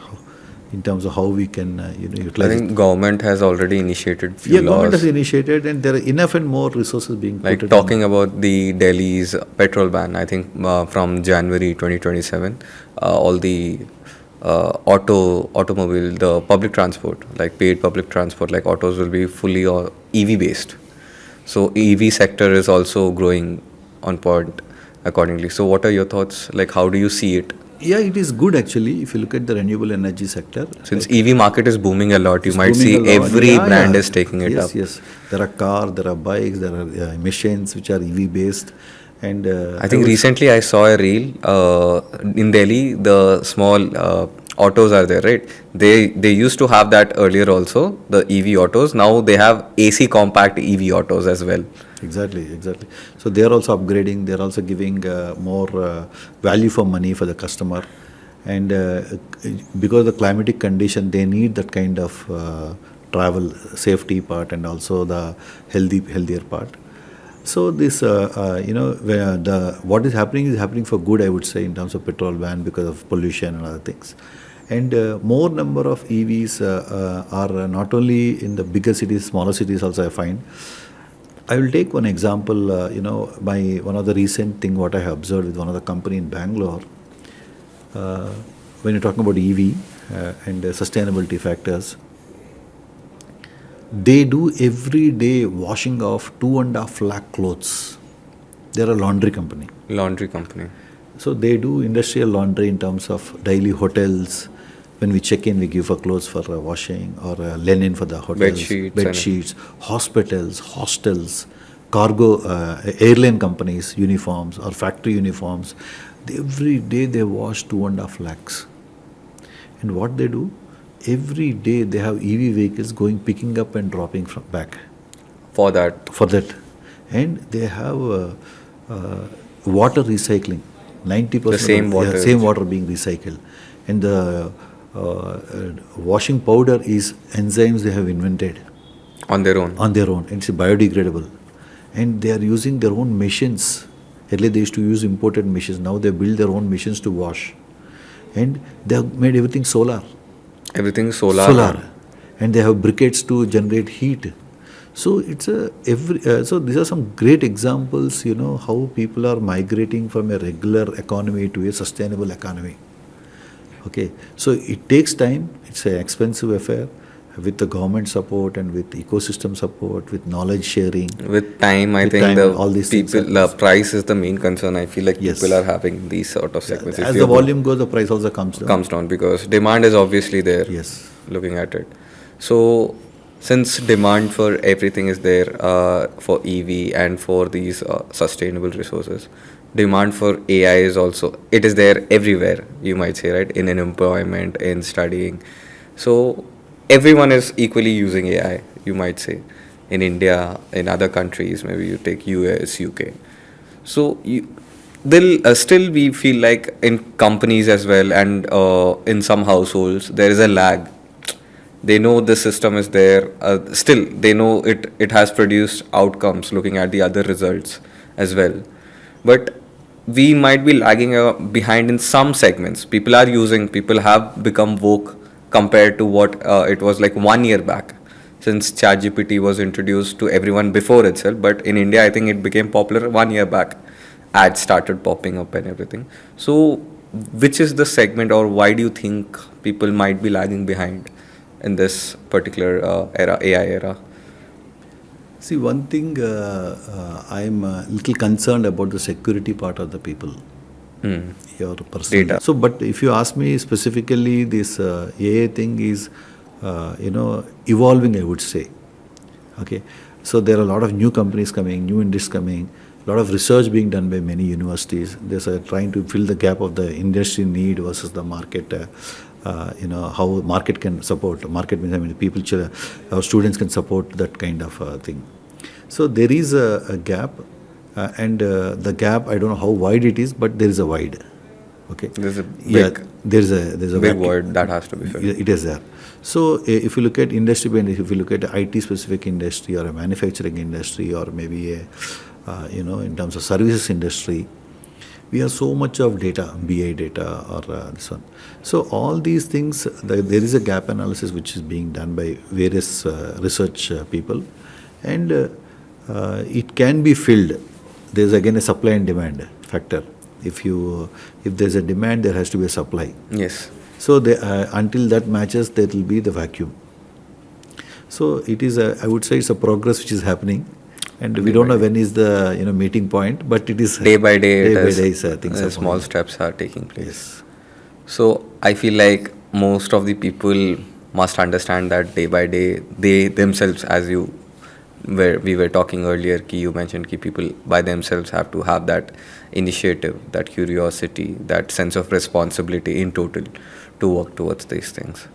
in terms of how we can utilize I it. think government has already initiated few laws. Government has initiated and there are enough and more resources being Like put talking about the Delhi's petrol ban, I think from January 2027, all the automobile, the public transport, like paid public transport, like autos will be fully EV based. So EV sector is also growing on point accordingly. So what are your thoughts? Like how do you see it? Yeah, it is good actually if you look at the renewable energy sector. Since EV market is booming a lot, you It's might see booming a lot. every brand is taking it up. Yes. There are cars, there are bikes, there are machines which are EV based. And I think recently I saw a reel in Delhi. The small autos are there, right? They used to have that earlier also, the EV autos. Now they have AC compact EV autos as well. Exactly. So they are also upgrading. They are also giving more value for money for the customer. And because of the climatic condition, they need that kind of travel safety part and also the healthier part. So this, what is happening for good, I would say, in terms of petrol ban because of pollution and other things. And more number of EVs are not only in the bigger cities, smaller cities also I find. I will take one example, one of the recent thing what I have observed with one of the company in Bangalore. When you're talking about EV and sustainability factors, they do every day washing of 2.5 lakh clothes. They're a laundry company. So they do industrial laundry in terms of daily hotels. When we check in, we give for clothes for washing or linen for the hotels, bed sheets, hospitals, hostels, cargo, airline companies, uniforms or factory uniforms. Every day they wash 2.5 lakhs. And what they do? Every day they have EV vehicles picking up and dropping back. For that. And they have water recycling. 90% the same water being recycled. And the washing powder is enzymes they have invented. On their own. It's biodegradable. And they are using their own machines. Earlier they used to use imported machines. Now they build their own machines to wash. And they have made everything solar. Everything solar. And they have briquettes to generate heat. So it's so these are some great examples, how people are migrating from a regular economy to a sustainable economy. Okay, so it takes time. It's an expensive affair. With the government support and with ecosystem support, with knowledge sharing. With time, I think all these the price is the main concern. I feel like people are having these sort of segments. As the volume goes, the price also comes down. Because demand is obviously there. Yes. Looking at it. So, since demand for everything is there for EV and for these sustainable resources, demand for AI is also, it is there everywhere, you might say, right? In employment, in studying. So, everyone is equally using AI, you might say. In India, in other countries, maybe you take US, UK. So, they'll still we feel like in companies as well and in some households, there is a lag. They know the system is there, still they know it has produced outcomes looking at the other results as well, but we might be lagging behind in some segments. People have become woke compared to what it was like 1 year back, since ChatGPT was introduced to everyone before itself, but in India I think it became popular 1 year back. Ads started popping up and everything. So which is the segment, or why do you think people might be lagging behind in this particular AI era? See, one thing I'm a little concerned about the security part of the people. Your personal Data. So, but if you ask me specifically, this AI thing is, evolving, I would say. Okay, so there are a lot of new companies coming, new industries coming, a lot of research being done by many universities. They're trying to fill the gap of the industry need versus the market. How market can support. Market means, I mean, people, our students can support that kind of thing. So there is a gap, and the gap, I don't know how wide it is, but there is a wide. Okay. There's a there's a big vacuum. void that has to be filled. It is there. So if you look at industry, if you look at IT specific industry or a manufacturing industry or maybe in terms of services industry, we have so much of data, BI data or this one. So all these things, there is a gap analysis which is being done by various research people, and it can be filled. There's again a supply and demand factor. If there's a demand, there has to be a supply. Yes. So until that matches, there will be the vacuum. So it is I would say it's a progress which is happening, and we don't know when is the meeting point, but it is Day by day, things are small moving. steps are taking place. Yes. So I feel like most of the people must understand that day by day, they themselves, as we were talking earlier, you mentioned people by themselves have to have that initiative, that curiosity, that sense of responsibility in total to work towards these things.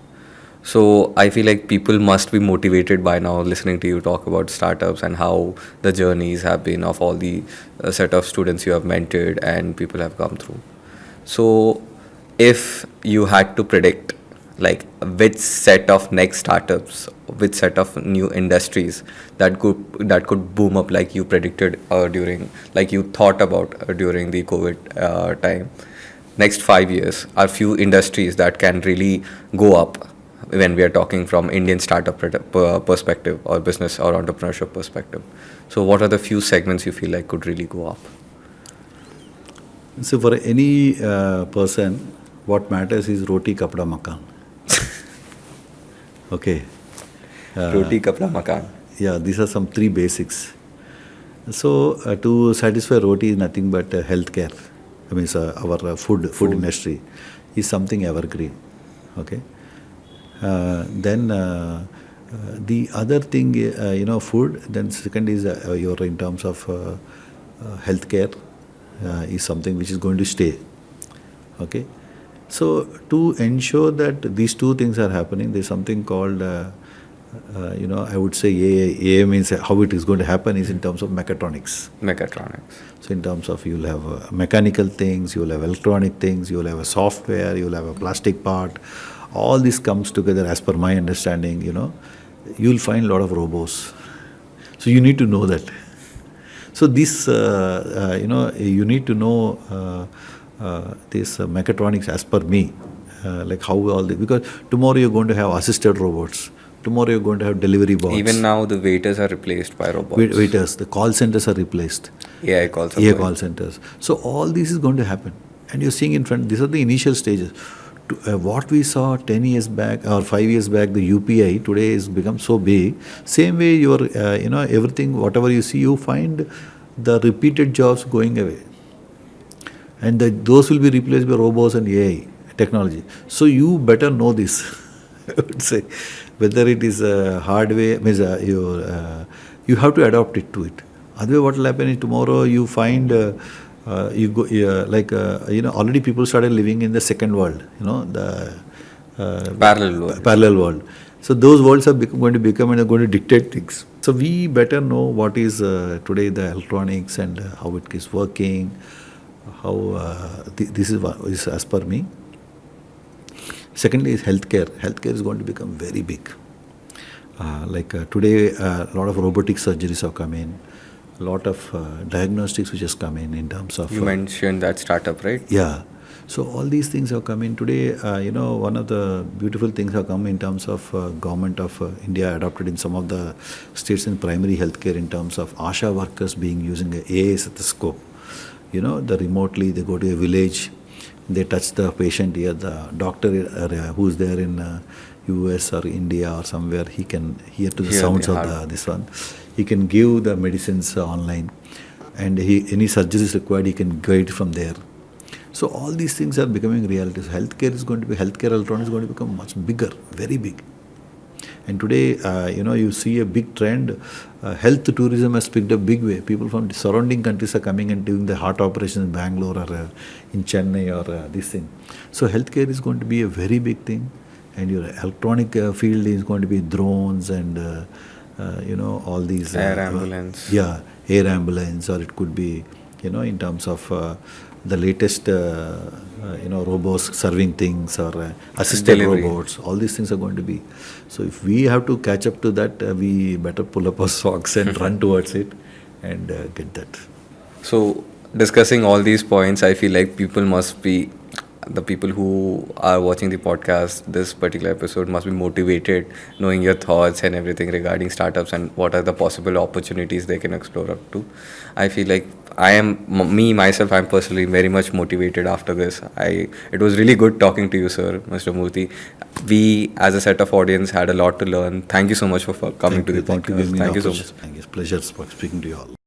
So I feel like people must be motivated by now, listening to you talk about startups and how the journeys have been of all the set of students you have mentored and people have come through. So if you had to predict like which set of next startups, which set of new industries that could boom up like you predicted like you thought about during the COVID time, next 5 years are few industries that can really go up when we are talking from Indian startup perspective or business or entrepreneurship perspective. So what are the few segments you feel like could really go up? So for any person, what matters is roti, kapda, makan. Okay. Roti, kapda, makan. Yeah, these are some three basics. So to satisfy roti is nothing but healthcare. I mean, our food industry is something evergreen. Okay. Then the other thing, food. Then second is your in terms of healthcare is something which is going to stay. Okay. So to ensure that these two things are happening, there's something called, I would say AA means how it is going to happen is in terms of mechatronics. So in terms of you'll have mechanical things, you'll have electronic things, you'll have a software, you'll have a plastic part. All this comes together as per my understanding, you'll find a lot of robots. So you need to know that. So this, you need to know this mechatronics as per me, like how all this, because tomorrow you're going to have assisted robots. Tomorrow you're going to have delivery bots. Even now the waiters are replaced by robots. Waiters, the call centers are replaced. AI call centers. So all this is going to happen. And you're seeing in front, these are the initial stages. What we saw 10 years back or 5 years back, the UPI today has become so big. Same way your, everything, whatever you see, you find the repeated jobs going away. And those will be replaced by robots and AI technology. So you better know this, I would say. whether it is a hard way, means you have to adopt it to it. Otherwise, what will happen is tomorrow you find you go already people started living in the second world, the parallel world. So those worlds are going to become and are going to dictate things. So we better know what is today the electronics and how it is working. How this is as per me. Secondly is healthcare. Healthcare is going to become very big. Today, a lot of robotic surgeries have come in. A lot of diagnostics which has come in terms of... You mentioned that startup, right? Yeah. So all these things have come in. Today, one of the beautiful things have come in terms of government of India adopted in some of the states in primary healthcare in terms of ASHA workers being using a AA stethoscope. The remotely they go to a village, they touch the patient here, the doctor who's there in US or India or somewhere, he can hear to the sounds of this one. He can give the medicines online, and any surgery is required, he can guide from there. So all these things are becoming realities. Healthcare electronics is going to become much bigger, very big. And today, you see a big trend. Health tourism has picked up big way. People from the surrounding countries are coming and doing the heart operations in Bangalore or in Chennai or this thing. So healthcare is going to be a very big thing. And your electronic field is going to be drones and, all these... Air ambulance. Air ambulance, or it could be, in terms of... the latest, robots serving things or assisted robots, all these things are going to be. So if we have to catch up to that, we better pull up our socks and run towards it and get that. So discussing all these points, I feel like the people who are watching the podcast, this particular episode must be motivated knowing your thoughts and everything regarding startups and what are the possible opportunities they can explore up to. I feel like I'm personally very much motivated after this. It was really good talking to you, sir, Mr. Murthy. We, as a set of audience, had a lot to learn. Thank you so much for coming to the podcast. Thank you so much. Thank you. It's a pleasure speaking to you all.